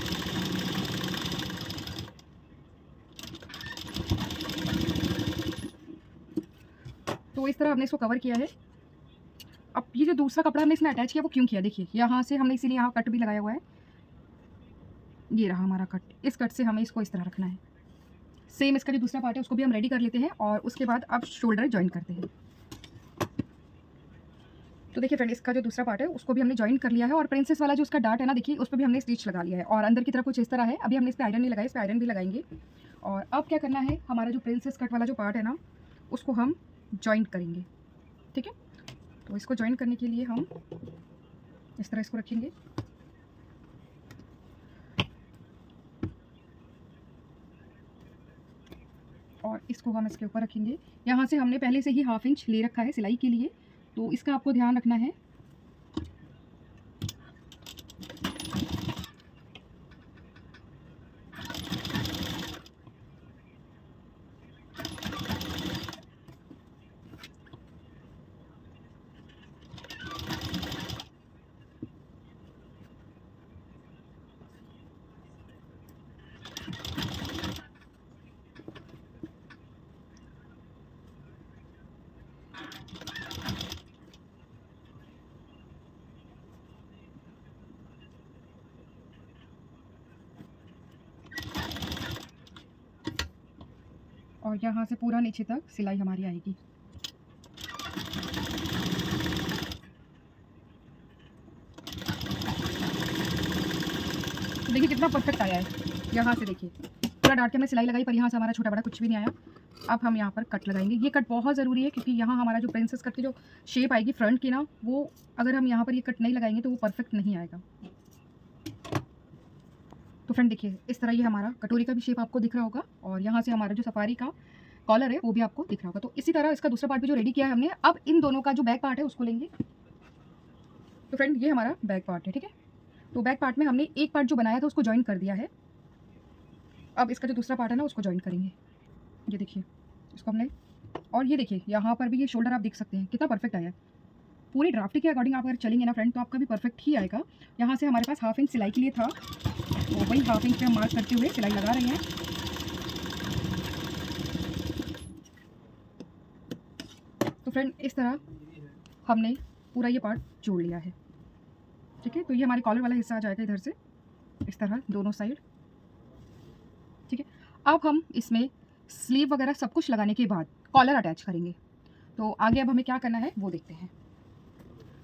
तो इस तरह हमने इसको कवर किया है। अब ये जो दूसरा कपड़ा हमने इसमें अटैच किया वो क्यों किया, देखिए यहाँ से हमने इसीलिए यहाँ कट भी लगाया हुआ है। ये रहा हमारा कट, इस कट से हमें इसको इस तरह रखना है। सेम इसका जो दूसरा पार्ट है उसको भी हम रेडी कर लेते हैं और उसके बाद अब शोल्डर ज्वाइन करते हैं। तो देखिए फ्रेंड इसका जो दूसरा पार्ट है उसको भी हमने ज्वाइन कर लिया है और प्रिंसेस वाला जो उसका डार्ट है ना देखिए उस पर भी हमने स्टिच लगा लिया है और अंदर की तरफ कुछ इस तरह है। अभी हमने इस पर आयरन नहीं लगाया, इस पर आयरन भी लगाएंगे। और अब क्या करना है, हमारा जो प्रिंसेस कट वाला जो पार्ट है ना उसको हम ज्वाइन करेंगे। ठीक है, तो इसको ज्वाइन करने के लिए हम इस तरह इसको रखेंगे और इसको हम इसके ऊपर रखेंगे। यहाँ से हमने पहले से ही 1/2 इंच ले रखा है सिलाई के लिए, तो इसका आपको ध्यान रखना है। और यहाँ से पूरा नीचे तक सिलाई हमारी आएगी। तो देखिए कितना परफेक्ट आया है। यहाँ से देखिए पूरा डाट के हमने सिलाई लगाई, पर यहाँ से हमारा छोटा बड़ा कुछ भी नहीं आया। अब हम यहाँ पर कट लगाएंगे। ये कट बहुत ज़रूरी है, क्योंकि यहाँ हमारा जो प्रिंसेस कट की जो शेप आएगी फ्रंट की ना, वो अगर हम यहाँ पर ये कट नहीं लगाएंगे तो वो परफेक्ट नहीं आएगा। तो फ्रेंड देखिए इस तरह ये हमारा कटोरी का भी शेप आपको दिख रहा होगा, और यहाँ से हमारा जो सफारी का कॉलर है वो भी आपको दिख रहा होगा। तो इसी तरह इसका दूसरा पार्ट भी जो रेडी किया है हमने, अब इन दोनों का जो बैक पार्ट है उसको लेंगे। तो फ्रेंड ये हमारा बैक पार्ट है, ठीक है। तो बैक पार्ट में हमने एक पार्ट जो बनाया था उसको ज्वाइन कर दिया है। अब इसका जो दूसरा पार्ट है ना उसको ज्वाइन करेंगे। ये देखिए इसको हमने, और ये देखिए यहाँ पर भी ये शोल्डर आप देख सकते हैं कितना परफेक्ट आया है। पूरी ड्राफ्टिंग के अकॉर्डिंग आप अगर चलेंगे ना फ्रेंड, तो आपका भी परफेक्ट ही आएगा। यहाँ से हमारे पास 1/2 इंच सिलाई के लिए था, तो वही 1/2 इंच पे हम मार्क करते हुए सिलाई लगा रहे हैं। तो फ्रेंड इस तरह हमने पूरा ये पार्ट जोड़ लिया है, ठीक है। तो ये हमारे कॉलर वाला हिस्सा आ जाएगा इधर से, इस तरह दोनों साइड, ठीक है। अब हम इसमें स्लीव वगैरह सब कुछ लगाने के बाद कॉलर अटैच करेंगे। तो आगे अब हमें क्या करना है वो देखते हैं।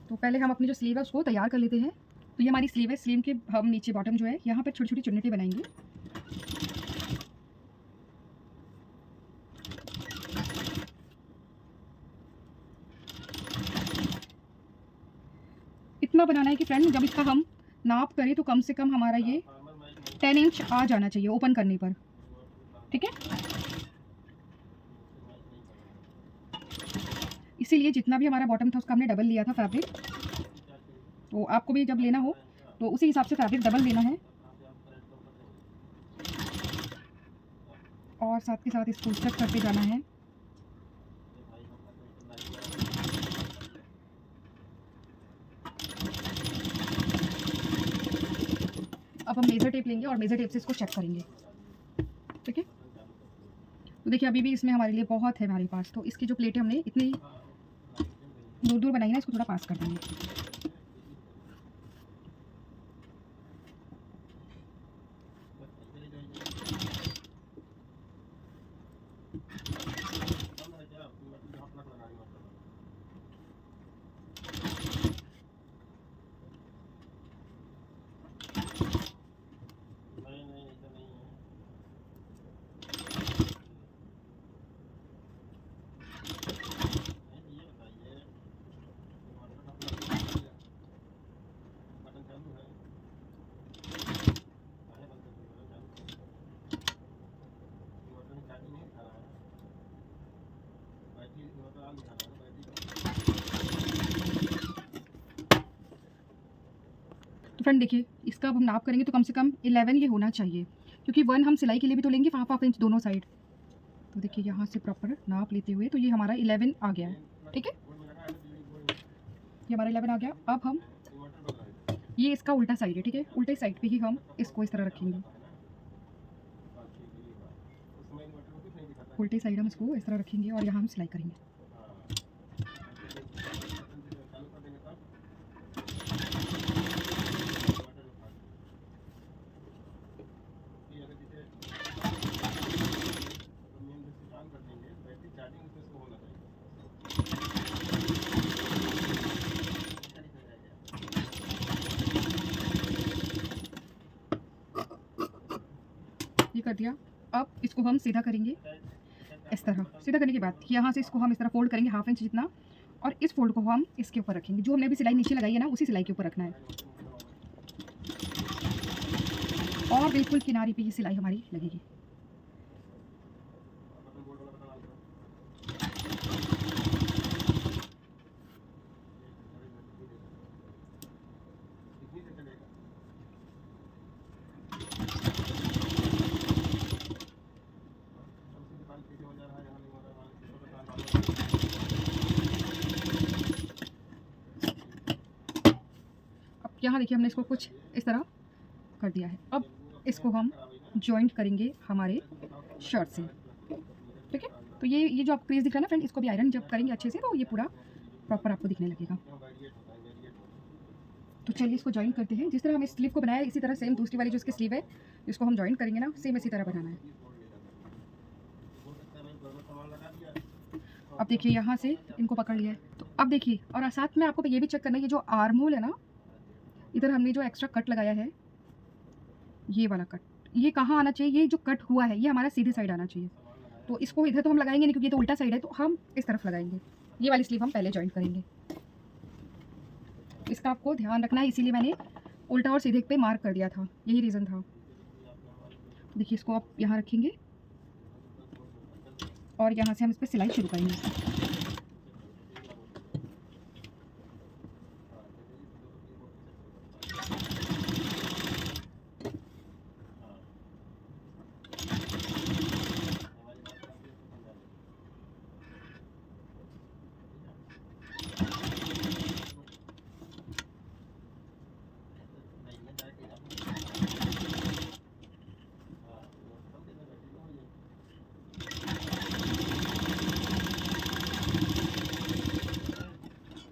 तो पहले हम अपनी जो स्लीव है उसको तैयार कर लेते हैं। तो ये हमारी स्लीव है, स्लीव के हम नीचे बॉटम जो है यहाँ पर छोटी छोटी चुन्नटें बनाएंगे। इतना बनाना है कि फ्रेंड जब इसका हम नाप करें तो कम से कम हमारा ये 10 इंच आ जाना चाहिए ओपन करने पर, ठीक है। इसीलिए जितना भी हमारा बॉटम था उसका हमने डबल लिया था फैब्रिक। तो आपको भी जब लेना हो तो उसी हिसाब से फैब्रिक डबल लेना है, और साथ के साथ इसको चेक करते जाना है। अब हम मेज़र टेप लेंगे और मेज़र टेप से इसको चेक करेंगे, ठीक है। तो देखिए अभी भी इसमें हमारे लिए बहुत है हमारे पास, तो इसकी जो प्लेटें हमने इतनी दूर दूर बनाई ना, इसको थोड़ा पास कर देंगे। तो फ्रेंड देखिए इसका अब हम नाप करेंगे तो कम से कम 11 ये होना चाहिए, क्योंकि 1 हम सिलाई के लिए भी तो लेंगे 1/2 इंच दोनों साइड। तो देखिए यहाँ से प्रॉपर नाप लेते हुए तो ये हमारा 11 आ गया है, ठीक है। ये हमारा 11 आ गया। अब हम ये इसका उल्टा साइड है, ठीक है, उल्टे साइड पे ही हम इसको इस तरह रखेंगे। उल्टे साइड हम इसको इस तरह रखेंगे और यहाँ हम सिलाई करेंगे। ये कर दिया। अब इसको हम सीधा करेंगे इस तरह। सीधा करने के बाद यहाँ से इसको हम इस तरह फोल्ड करेंगे 1/2 इंच जितना, और इस फोल्ड को हम इसके ऊपर रखेंगे। जो हमने अभी सिलाई नीचे लगाई है ना उसी सिलाई के ऊपर रखना है, और बिल्कुल किनारे पे ये सिलाई हमारी लगेगी। यहाँ देखिए हमने इसको कुछ इस तरह कर दिया है। अब इसको हम जॉइंट करेंगे हमारे शर्ट से, ठीक है। तो ये जो आपको क्रीज दिख रहा है ना फ्रेंड, इसको भी आयरन जब करेंगे अच्छे से तो ये पूरा प्रॉपर आपको दिखने लगेगा। तो चलिए इसको जॉइन करते हैं। जिस तरह हम इस स्लीव को बनाया इसी तरह सेम दूसरी वाली जो इसकी स्लीव है इसको हम जॉइन करेंगे ना, सेम इसी तरह बनाना है। अब देखिए यहाँ से इनको पकड़ लिया है, तो अब देखिए, और साथ में आपको ये भी चेक करना है, ये जो आर्म होल है ना, इधर हमने जो एक्स्ट्रा कट लगाया है, ये वाला कट, ये कहाँ आना चाहिए? ये जो कट हुआ है ये हमारा सीधे साइड आना चाहिए। तो इसको इधर तो हम लगाएंगे नहीं क्योंकि ये तो उल्टा साइड है, तो हम इस तरफ लगाएंगे। ये वाली स्लीव हम पहले जॉइन करेंगे, इसका आपको ध्यान रखना है, इसीलिए मैंने उल्टा और सीधे पे मार्क कर दिया था, यही रीज़न था। देखिए इसको आप यहाँ रखेंगे और यहाँ से हम इस पर सिलाई शुरू करेंगे।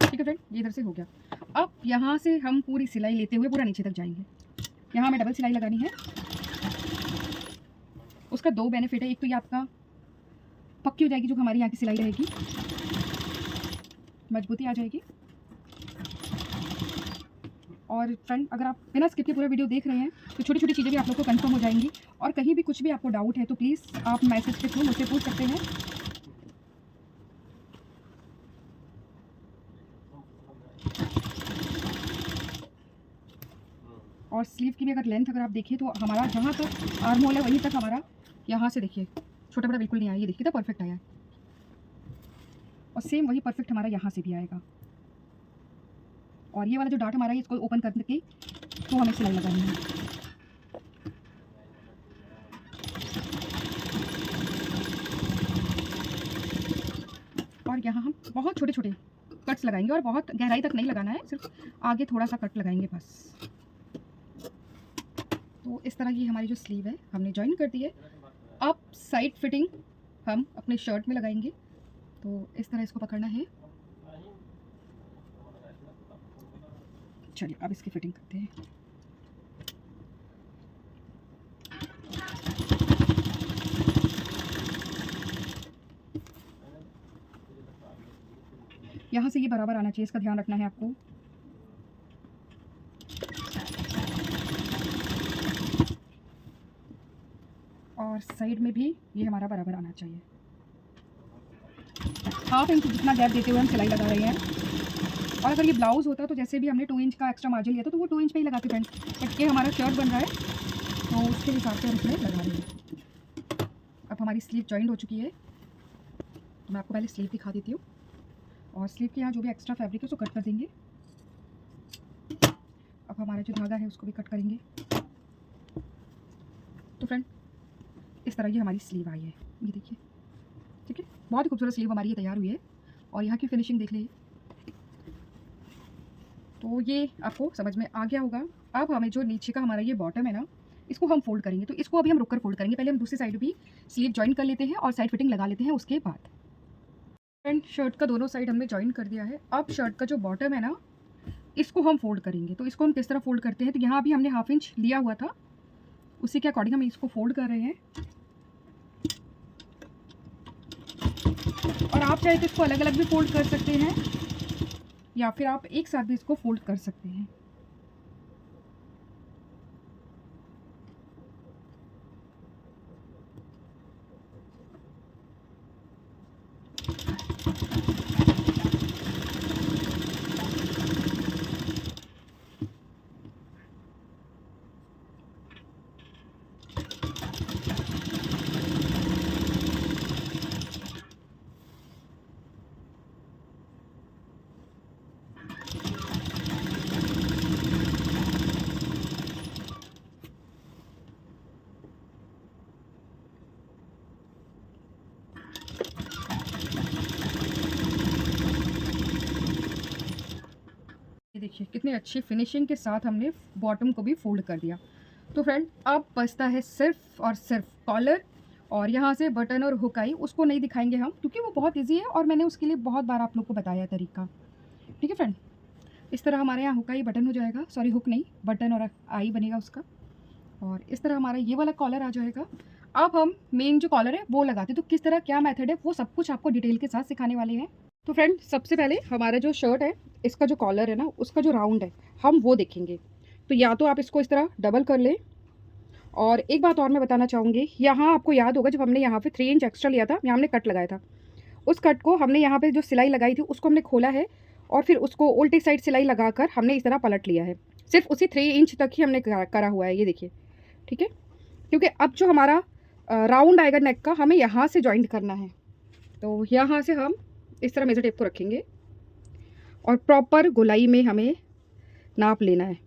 ठीक है फ्रेंड, ये इधर से हो गया। अब यहाँ से हम पूरी सिलाई लेते हुए पूरा नीचे तक जाएंगे। यहाँ हमें डबल सिलाई लगानी है। उसका दो बेनिफिट है, एक तो ये आपका पक्की हो जाएगी, जो हमारी यहाँ की सिलाई रहेगी मजबूती आ जाएगी। और फ्रेंड अगर आप बिना स्किप के पूरा वीडियो देख रहे हैं तो छोटी छोटी चीज़ें भी आप लोग को कंफर्म हो जाएंगी। और कहीं भी कुछ भी आपको डाउट है तो प्लीज़ आप मैसेज के थ्रू मुझसे पूछ सकते हैं। और स्लीव की भी अगर लेंथ अगर आप देखिए तो हमारा जहाँ तक आर्म होल है वहीं तक हमारा, यहाँ से देखिए छोटा बड़ा बिल्कुल नहीं आया, ये देखिए तो परफेक्ट आया है। और सेम वही परफेक्ट हमारा यहाँ से भी आएगा। और ये वाला जो डार्ट हमारा है इसको ओपन करके तो हमें सिलाई लगानी है। और यहाँ हम बहुत छोटे छोटे कट्स लगाएंगे और बहुत गहराई तक नहीं लगाना है, सिर्फ आगे थोड़ा सा कट लगाएंगे बस। तो इस तरह की हमारी जो स्लीव है हमने ज्वाइन कर दी है। अब साइड फिटिंग हम अपने शर्ट में लगाएंगे, तो इस तरह इसको पकड़ना है। चलिए अब इसकी फिटिंग करते हैं। यहाँ से ये बराबर आना चाहिए, इसका ध्यान रखना है आपको। और साइड में भी ये हमारा बराबर आना चाहिए। हाफ इंच जितना गैप देते हुए हम सिलाई लगा रहे हैं। और अगर ये ब्लाउज़ होता तो जैसे भी हमने 2 इंच का एक्स्ट्रा मार्जिन लिया था तो वो 2 इंच पे ही लगाते फ्रेंड, बट ये हमारा शर्ट बन रहा है तो उसके हिसाब से हम इसमें लगा रहे हैं। अब हमारी स्लीव जॉइंट हो चुकी है, तो मैं आपको पहले स्लीव दिखा देती हूँ। और स्लीव के यहाँ जो भी एक्स्ट्रा फैब्रिक है उसको कट कर देंगे। अब हमारा जो धागा है उसको भी कट करेंगे। तो फ्रेंड इस तरह की हमारी स्लीव आई है, ये देखिए। ठीक है, बहुत ही खूबसूरत स्लीव हमारी ये तैयार हुई है। और यहाँ की फिनिशिंग देख लीजिए, तो ये आपको समझ में आ गया होगा। अब हमें जो नीचे का हमारा ये बॉटम है ना, इसको हम फोल्ड करेंगे। तो इसको अभी हम रुक कर फोल्ड करेंगे, पहले हम दूसरी साइड भी स्लीव जॉइन कर लेते हैं और साइड फिटिंग लगा लेते हैं उसके बाद। फ्रेंड शर्ट का दोनों साइड हमने जॉइन कर दिया है। अब शर्ट का जो बॉटम है ना, इसको हम फोल्ड करेंगे। तो इसको हम किस तरह फोल्ड करते हैं, तो यहाँ भी हमने हाफ इंच लिया हुआ था, उसी के अकॉर्डिंग हम इसको फोल्ड कर रहे हैं। और आप चाहे तो इसको अलग अलग भी फोल्ड कर सकते हैं या फिर आप एक साथ भी इसको फोल्ड कर सकते हैं। ये देखिए कितनी अच्छी फिनिशिंग के साथ हमने बॉटम को भी फोल्ड कर दिया। तो फ्रेंड अब बचता है सिर्फ और सिर्फ कॉलर, और यहाँ से बटन और हुकाई उसको नहीं दिखाएंगे हम क्योंकि वो बहुत इजी है और मैंने उसके लिए बहुत बार आप लोग को बताया तरीका। ठीक है फ्रेंड, इस तरह हमारे यहाँ हुकाई बटन हो जाएगा, सॉरी हुक नहीं, बटन और आई बनेगा उसका। और इस तरह हमारा ये वाला कॉलर आ जाएगा। अब हम मेन जो कॉलर है वो लगाते हैं, तो किस तरह क्या मेथड है वो सब कुछ आपको डिटेल के साथ सिखाने वाले हैं। तो फ्रेंड सबसे पहले हमारा जो शर्ट है इसका जो कॉलर है ना उसका जो राउंड है हम वो देखेंगे। तो या तो आप इसको इस तरह डबल कर लें, और एक बात और मैं बताना चाहूँगी, यहाँ आपको याद होगा जब हमने यहाँ पे 3 इंच एक्स्ट्रा लिया था, यहाँ हमने कट लगाया था, उस कट को हमने यहाँ पे जो सिलाई लगाई थी उसको हमने खोला है और फिर उसको उल्टी साइड सिलाई लगाकर हमने इस तरह पलट लिया है। सिर्फ उसी 3 इंच तक ही हमने करा हुआ है, ये देखिए, ठीक है। क्योंकि अब जो हमारा राउंड आएगा नेक का, हमें यहाँ से जॉइंट करना है। तो यहाँ से हम इस तरह मेजर टेप को रखेंगे और प्रॉपर गोलाई में हमें नाप लेना है।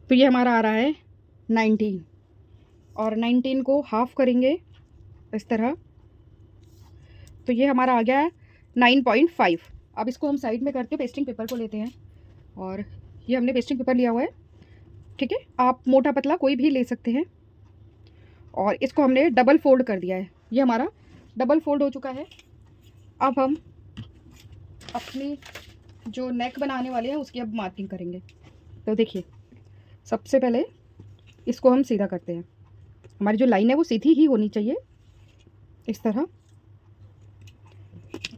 तो ये हमारा आ रहा है 19, और 19 को हाफ करेंगे इस तरह, तो ये हमारा आ गया है 9.5। अब इसको हम साइड में करके पेस्टिंग पेपर को लेते हैं, और ये हमने पेस्टिंग पेपर लिया हुआ है, ठीक है। आप मोटा पतला कोई भी ले सकते हैं, और इसको हमने डबल फोल्ड कर दिया है, ये हमारा डबल फोल्ड हो चुका है। अब हम अपनी जो नेक बनाने वाले हैं उसकी अब मार्किंग करेंगे। तो देखिए, सबसे पहले इसको हम सीधा करते हैं, हमारी जो लाइन है वो सीधी ही होनी चाहिए इस तरह।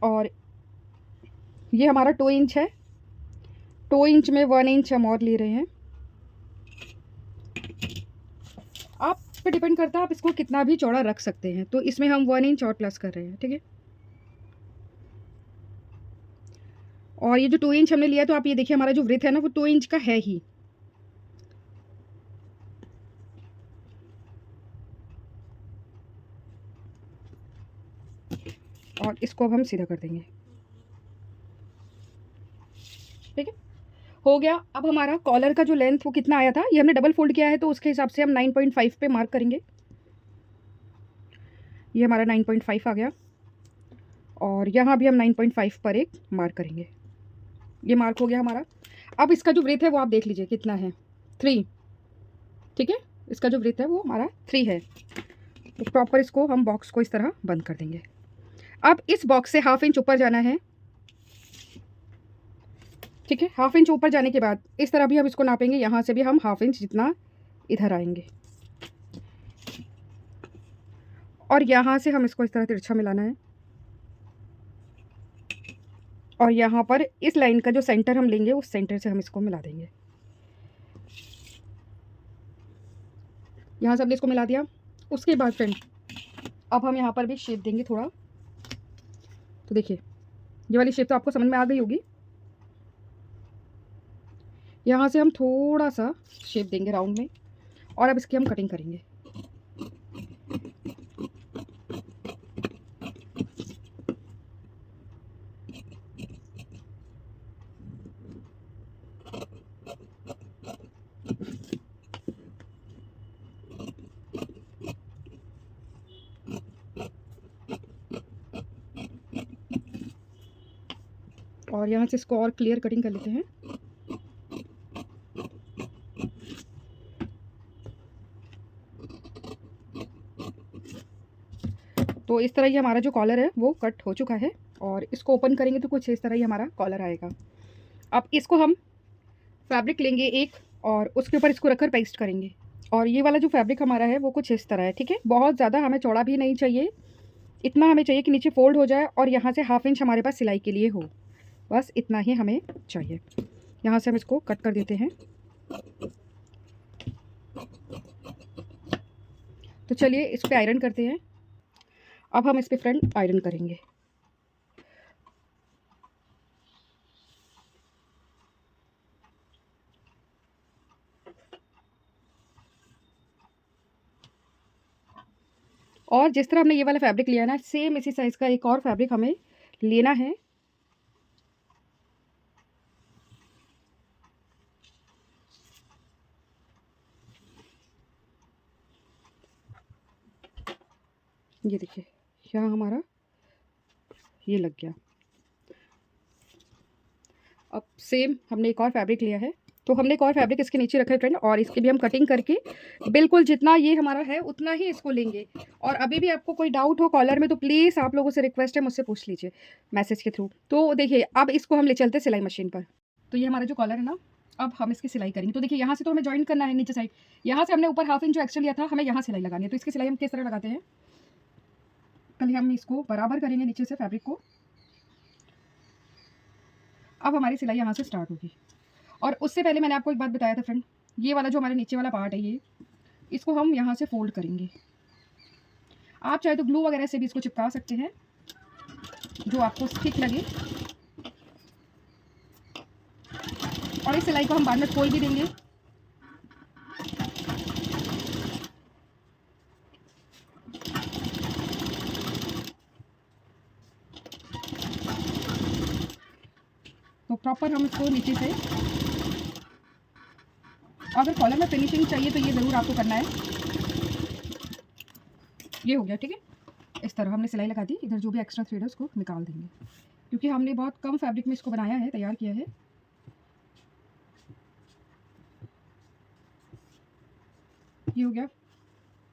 और ये हमारा 2 इंच है, 2 इंच में 1 इंच हम और ले रहे हैं। आप पे डिपेंड करता है आप इसको कितना भी चौड़ा रख सकते हैं, तो इसमें हम 1 इंच और प्लस कर रहे हैं, ठीक है। और ये जो 2 इंच हमने लिया, तो आप ये देखिए हमारा जो वृत्त है ना वो 2 इंच का है ही। और इसको अब हम सीधा कर देंगे, ठीक है, हो गया। अब हमारा कॉलर का जो लेंथ वो कितना आया था, ये हमने डबल फोल्ड किया है तो उसके हिसाब से हम 9.5 पे मार्क करेंगे। ये हमारा 9.5 आ गया, और यहाँ भी हम 9.5 पर एक मार्क करेंगे। ये मार्क हो गया हमारा। अब इसका जो वृत्त है वो आप देख लीजिए कितना है, 3, ठीक है। इसका जो वृत्त है वो हमारा 3 है। तो प्रॉपर इसको हम बॉक्स को इस तरह बंद कर देंगे। अब इस बॉक्स से हाफ इंच ऊपर जाना है, ठीक है। हाफ इंच ऊपर जाने के बाद इस तरह भी हम इसको नापेंगे, यहाँ से भी हम हाफ इंच जितना इधर आएंगे, और यहाँ से हम इसको इस तरह तिरछा मिलाना है, और यहाँ पर इस लाइन का जो सेंटर हम लेंगे उस सेंटर से हम इसको मिला देंगे। यहाँ से हमने इसको मिला दिया। उसके बाद फ्रेंड अब हम यहाँ पर भी शेप देंगे थोड़ा। तो देखिए, ये वाली शेप तो आपको समझ में आ गई होगी। यहाँ से हम थोड़ा सा शेप देंगे राउंड में, और अब इसकी हम कटिंग करेंगे। और यहाँ से इसको और क्लियर कटिंग कर लेते हैं। तो इस तरह ही हमारा जो कॉलर है वो कट हो चुका है, और इसको ओपन करेंगे तो कुछ इस तरह ही हमारा कॉलर आएगा। अब इसको हम फैब्रिक लेंगे एक, और उसके ऊपर इसको रखकर पेस्ट करेंगे। और ये वाला जो फैब्रिक हमारा है वो कुछ इस तरह है, ठीक है। बहुत ज़्यादा हमें चौड़ा भी नहीं चाहिए, इतना हमें चाहिए कि नीचे फोल्ड हो जाए और यहाँ से हाफ इंच हमारे पास सिलाई के लिए हो, बस इतना ही हमें चाहिए। यहाँ से हम इसको कट कर देते हैं। तो चलिए इस पर आयरन करते हैं। अब हम इस पर फ्रंट आयरन करेंगे। और जिस तरह हमने ये वाला फैब्रिक लिया है ना, सेम इसी साइज़ का एक और फैब्रिक हमें लेना है। ये देखिए, यहाँ हमारा ये लग गया। अब सेम हमने एक और फैब्रिक लिया है, तो हमने एक और फैब्रिक इसके नीचे रखा है फ्रेंड, और इसकी भी हम कटिंग करके बिल्कुल जितना ये हमारा है उतना ही इसको लेंगे। और अभी भी आपको कोई डाउट हो कॉलर में तो प्लीज़ आप लोगों से रिक्वेस्ट है, मुझसे पूछ लीजिए मैसेज के थ्रू। तो देखिए अब इसको हम ले चलते हैं सिलाई मशीन पर। तो ये हमारा जो कॉलर है ना, अब हम इसकी सिलाई करेंगे। तो देखिए यहाँ से तो हमें जॉइन करना है नीचे साइड, यहाँ से हमने ऊपर हाफ इंच जो एक्स्ट्रा लिया था हमें यहाँ सिलाई लगानी है। तो इसकी सिलाई हम किस तरह लगाते हैं, पहले हम इसको बराबर करेंगे नीचे से फैब्रिक को। अब हमारी सिलाई यहाँ से स्टार्ट होगी। और उससे पहले मैंने आपको एक बात बताया था फ्रेंड, ये वाला जो हमारे नीचे वाला पार्ट है ये, इसको हम यहाँ से फोल्ड करेंगे। आप चाहे तो ग्लू वगैरह से भी इसको चिपका सकते हैं, जो आपको ठीक लगे। और इस सिलाई को हम बाद में खोल भी देंगे। तो प्रॉपर हम इसको नीचे से, अगर कॉलर में फिनिशिंग चाहिए तो ये ज़रूर आपको करना है। ये हो गया, ठीक है। इस तरह हमने सिलाई लगा दी। इधर जो भी एक्स्ट्रा थ्रेड है उसको निकाल देंगे, क्योंकि हमने बहुत कम फैब्रिक में इसको बनाया है, तैयार किया है। ये हो गया।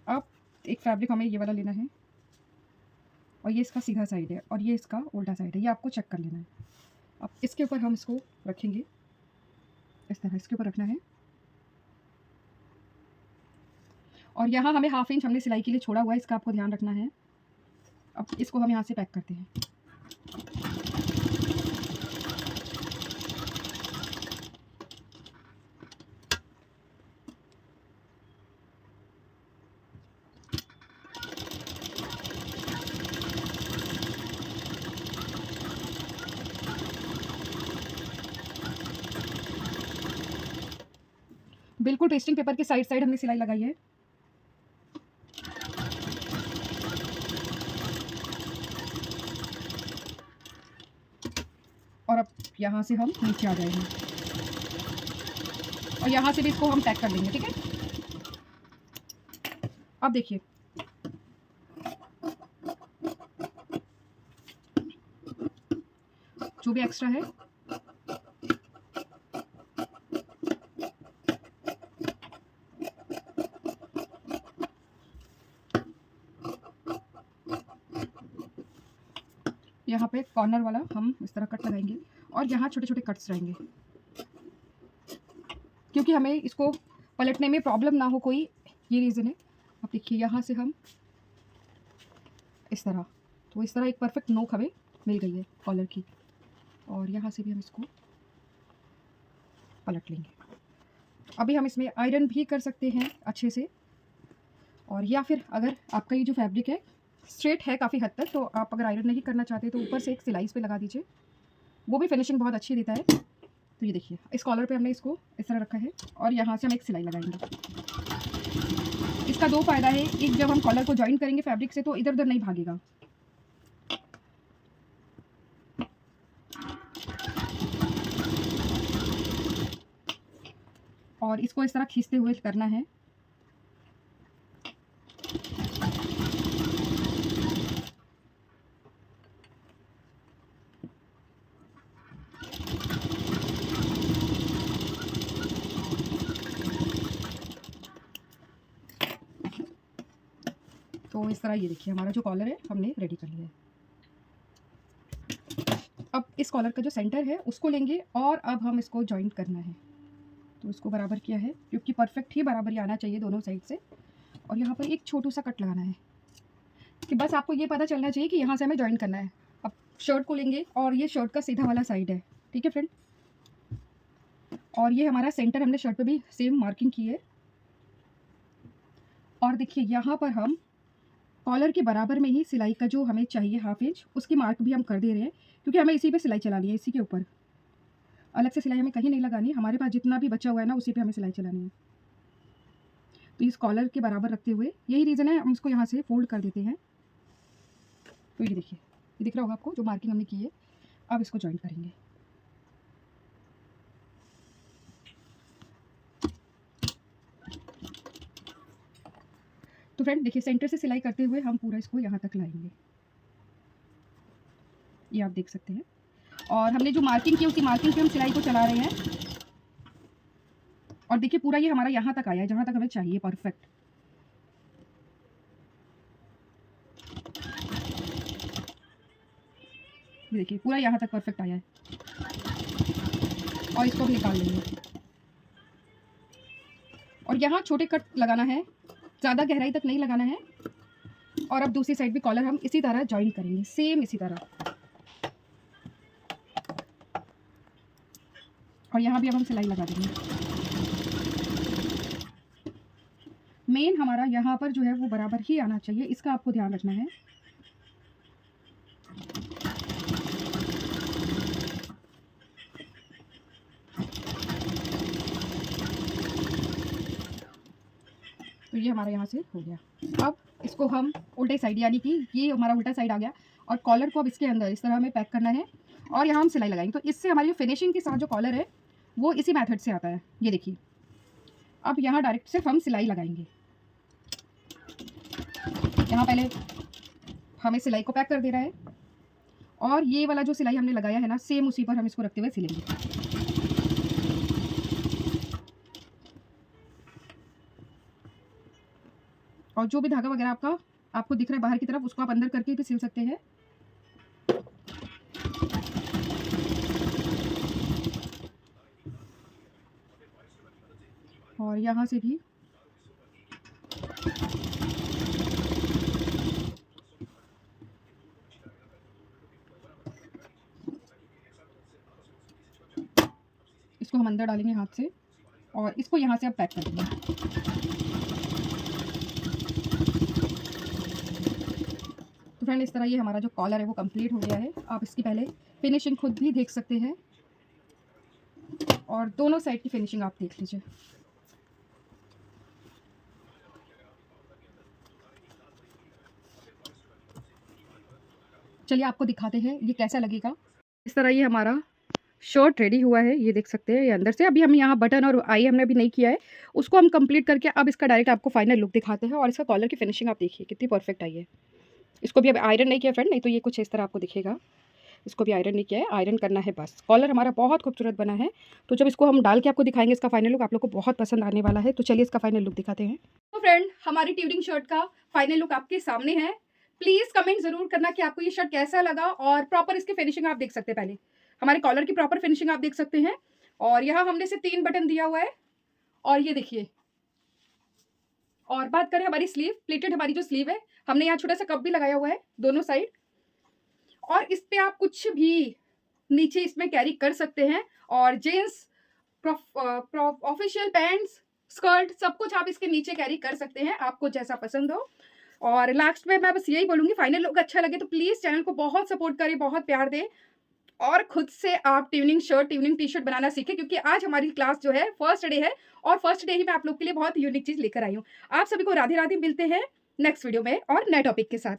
अब एक फैब्रिक हमें ये वाला लेना है, और ये इसका सीधा साइड है और ये इसका उल्टा साइड है, ये आपको चेक कर लेना है। अब इसके ऊपर हम इसको रखेंगे, इस तरह इसके ऊपर रखना है। और यहाँ हमें हाफ इंच हमने सिलाई के लिए छोड़ा हुआ है, इसका आपको ध्यान रखना है। अब इसको हम यहाँ से पैक करते हैं। बिल्कुल पेस्टिंग पेपर के साइड साइड हमने सिलाई लगाई है। और अब यहाँ से हम नीचे आ जाएंगे, और यहाँ से भी इसको हम पैक कर देंगे, ठीक है। अब देखिए जो भी एक्स्ट्रा है यहाँ पे कॉर्नर वाला हम इस तरह कट लगाएंगे, और यहाँ छोटे छोटे कट्स रहेंगे, क्योंकि हमें इसको पलटने में प्रॉब्लम ना हो कोई, ये रीज़न है। अब देखिए यहाँ से हम इस तरह, तो इस तरह एक परफेक्ट नोक हमें मिल गई है कॉलर की। और यहाँ से भी हम इसको पलट लेंगे। अभी हम इसमें आयरन भी कर सकते हैं अच्छे से, और या फिर अगर आपका ये जो फैब्रिक है स्ट्रेट है काफ़ी हद तक, तो आप अगर आयरन नहीं करना चाहते तो ऊपर से एक सिलाई पे लगा दीजिए, वो भी फिनिशिंग बहुत अच्छी देता है। तो ये देखिए इस कॉलर पे हमने इसको इस तरह रखा है, और यहाँ से हम एक सिलाई लगाएंगे। इसका दो फ़ायदा है, एक जब हम कॉलर को जॉइन करेंगे फैब्रिक से तो इधर उधर नहीं भागेगा। और इसको इस तरह खींचते हुए करना है। तो इस तरह ये देखिए हमारा जो कॉलर है हमने रेडी कर लिया है। अब इस कॉलर का जो सेंटर है उसको लेंगे, और अब हम इसको जॉइंट करना है। तो इसको बराबर किया है, क्योंकि परफेक्ट ही बराबर आना चाहिए दोनों साइड से। और यहाँ पर एक छोटू सा कट लगाना है, कि बस आपको ये पता चलना चाहिए कि यहाँ से हमें जॉइन करना है। अब शर्ट को लेंगे, और ये शर्ट का सीधा वाला साइड है, ठीक है फ्रेंड। और ये हमारा सेंटर हमने शर्ट पे भी सेम मार्किंग की है। और देखिए यहाँ पर हम कॉलर के बराबर में ही सिलाई का जो हमें चाहिए हाफ इंच, उसकी मार्क भी हम कर दे रहे हैं, क्योंकि हमें इसी पे सिलाई चलानी है, इसी के ऊपर। अलग से सिलाई हमें कहीं नहीं लगानी है, हमारे पास जितना भी बचा हुआ है ना उसी पे हमें सिलाई चलानी है। तो इस कॉलर के बराबर रखते हुए, यही रीज़न है हम इसको यहाँ से फोल्ड कर देते हैं। तो ये देखिए, ये दिख रहा होगा आपको जो मार्किंग हमने की है। अब इसको जॉइन करेंगे। तो फ्रेंड देखिए सेंटर से सिलाई करते हुए हम पूरा इसको यहाँ तक लाएंगे, ये आप देख सकते हैं। और हमने जो मार्किंग की उसी मार्किंग पे हम सिलाई को चला रहे हैं। और देखिए पूरा ये हमारा यहाँ तक आया है, जहाँ तक हमें चाहिए, परफेक्ट। ये देखिए पूरा यहाँ तक परफेक्ट आया है। और इसको हम निकाल लेंगे। और यहाँ छोटे कट लगाना है, ज़्यादा गहराई तक नहीं लगाना है। और अब दूसरी साइड भी कॉलर हम इसी तरह जॉइन करेंगे, सेम इसी तरह। और यहाँ भी अब हम सिलाई लगा देंगे। मेन हमारा यहाँ पर जो है वो बराबर ही आना चाहिए, इसका आपको ध्यान रखना है। तो ये हमारा यहाँ से हो गया। अब इसको हम उल्टे साइड, यानी कि ये हमारा उल्टा साइड आ गया, और कॉलर को अब इसके अंदर इस तरह हमें पैक करना है और यहाँ हम सिलाई लगाएंगे। तो इससे हमारी फिनिशिंग के साथ जो कॉलर है वो इसी मेथड से आता है। ये देखिए अब यहाँ डायरेक्ट सिर्फ हम सिलाई लगाएंगे। यहाँ पहले हमें सिलाई को पैक कर दे रहा है, और ये वाला जो सिलाई हमने लगाया है ना, सेम उसी पर हम इसको रखते हुए सिलेंगे। और जो भी धागा वगैरह आपको दिख रहा है बाहर की तरफ, उसको आप अंदर करके भी सिल सकते हैं। और यहाँ से भी इसको हम अंदर डालेंगे हाथ से, और इसको यहाँ से अब पैक कर देंगे। तो फ्रेंड इस तरह ये हमारा जो कॉलर है वो कंप्लीट हो गया है। आप इसकी पहले फिनिशिंग खुद भी देख सकते हैं, और दोनों साइड की फिनिशिंग आप देख लीजिए। चलिए आपको दिखाते हैं ये कैसा लगेगा। इस तरह ये हमारा शर्ट रेडी हुआ है, ये देख सकते हैं। ये अंदर से अभी हम यहाँ बटन और आई हमने अभी नहीं किया है, उसको हम कंप्लीट करके अब इसका डायरेक्ट आपको फाइनल लुक दिखाते हैं। और इसका कॉलर की फिनिशिंग आप देखिए कितनी परफेक्ट आई है। इसको भी अब आयरन नहीं किया फ्रेंड, नहीं तो ये कुछ इस तरह आपको दिखेगा। इसको भी आयरन नहीं किया है, आयरन करना है बस। कॉलर हमारा बहुत खूबसूरत बना है। तो जब इसको हम डाल के आपको दिखाएंगे इसका फाइनल लुक, आप लोग को बहुत पसंद आने वाला है। तो चलिए इसका फाइनल लुक दिखाते हैं। तो फ्रेंड हमारी ट्यूनिंग शर्ट का फाइनल लुक आपके सामने है। प्लीज़ कमेंट ज़रूर करना कि आपको ये शर्ट कैसा लगा, और प्रॉपर इसकी फिनिशिंग आप देख सकते हैं। पहले हमारे कॉलर की प्रॉपर फिनिशिंग आप देख सकते हैं, और यहाँ हमने से 3 बटन दिया हुआ है। और ये देखिए, और बात करें हमारी स्लीव, प्लेटेड हमारी जो स्लीव है, हमने यहाँ छोटा सा कप भी लगाया हुआ है दोनों साइड। और इस पे आप कुछ भी नीचे इसमें कैरी कर सकते हैं, और जींस, ऑफिशियल पैंट्स, स्कर्ट, सब कुछ आप इसके नीचे कैरी कर सकते हैं, आपको जैसा पसंद हो। और लास्ट में मैं बस यही बोलूँगी, फाइनल लुक अच्छा लगे तो प्लीज़ चैनल को बहुत सपोर्ट करें, बहुत प्यार दें, और खुद से आप tuning shirt, tuning T shirt बनाना सीखें। क्योंकि आज हमारी क्लास जो है फर्स्ट डे है, और फर्स्ट डे ही मैं आप लोग के लिए बहुत यूनिक चीज़ लेकर आई हूँ। आप सभी को राधे राधे, मिलते हैं नेक्स्ट वीडियो में और नए टॉपिक के साथ।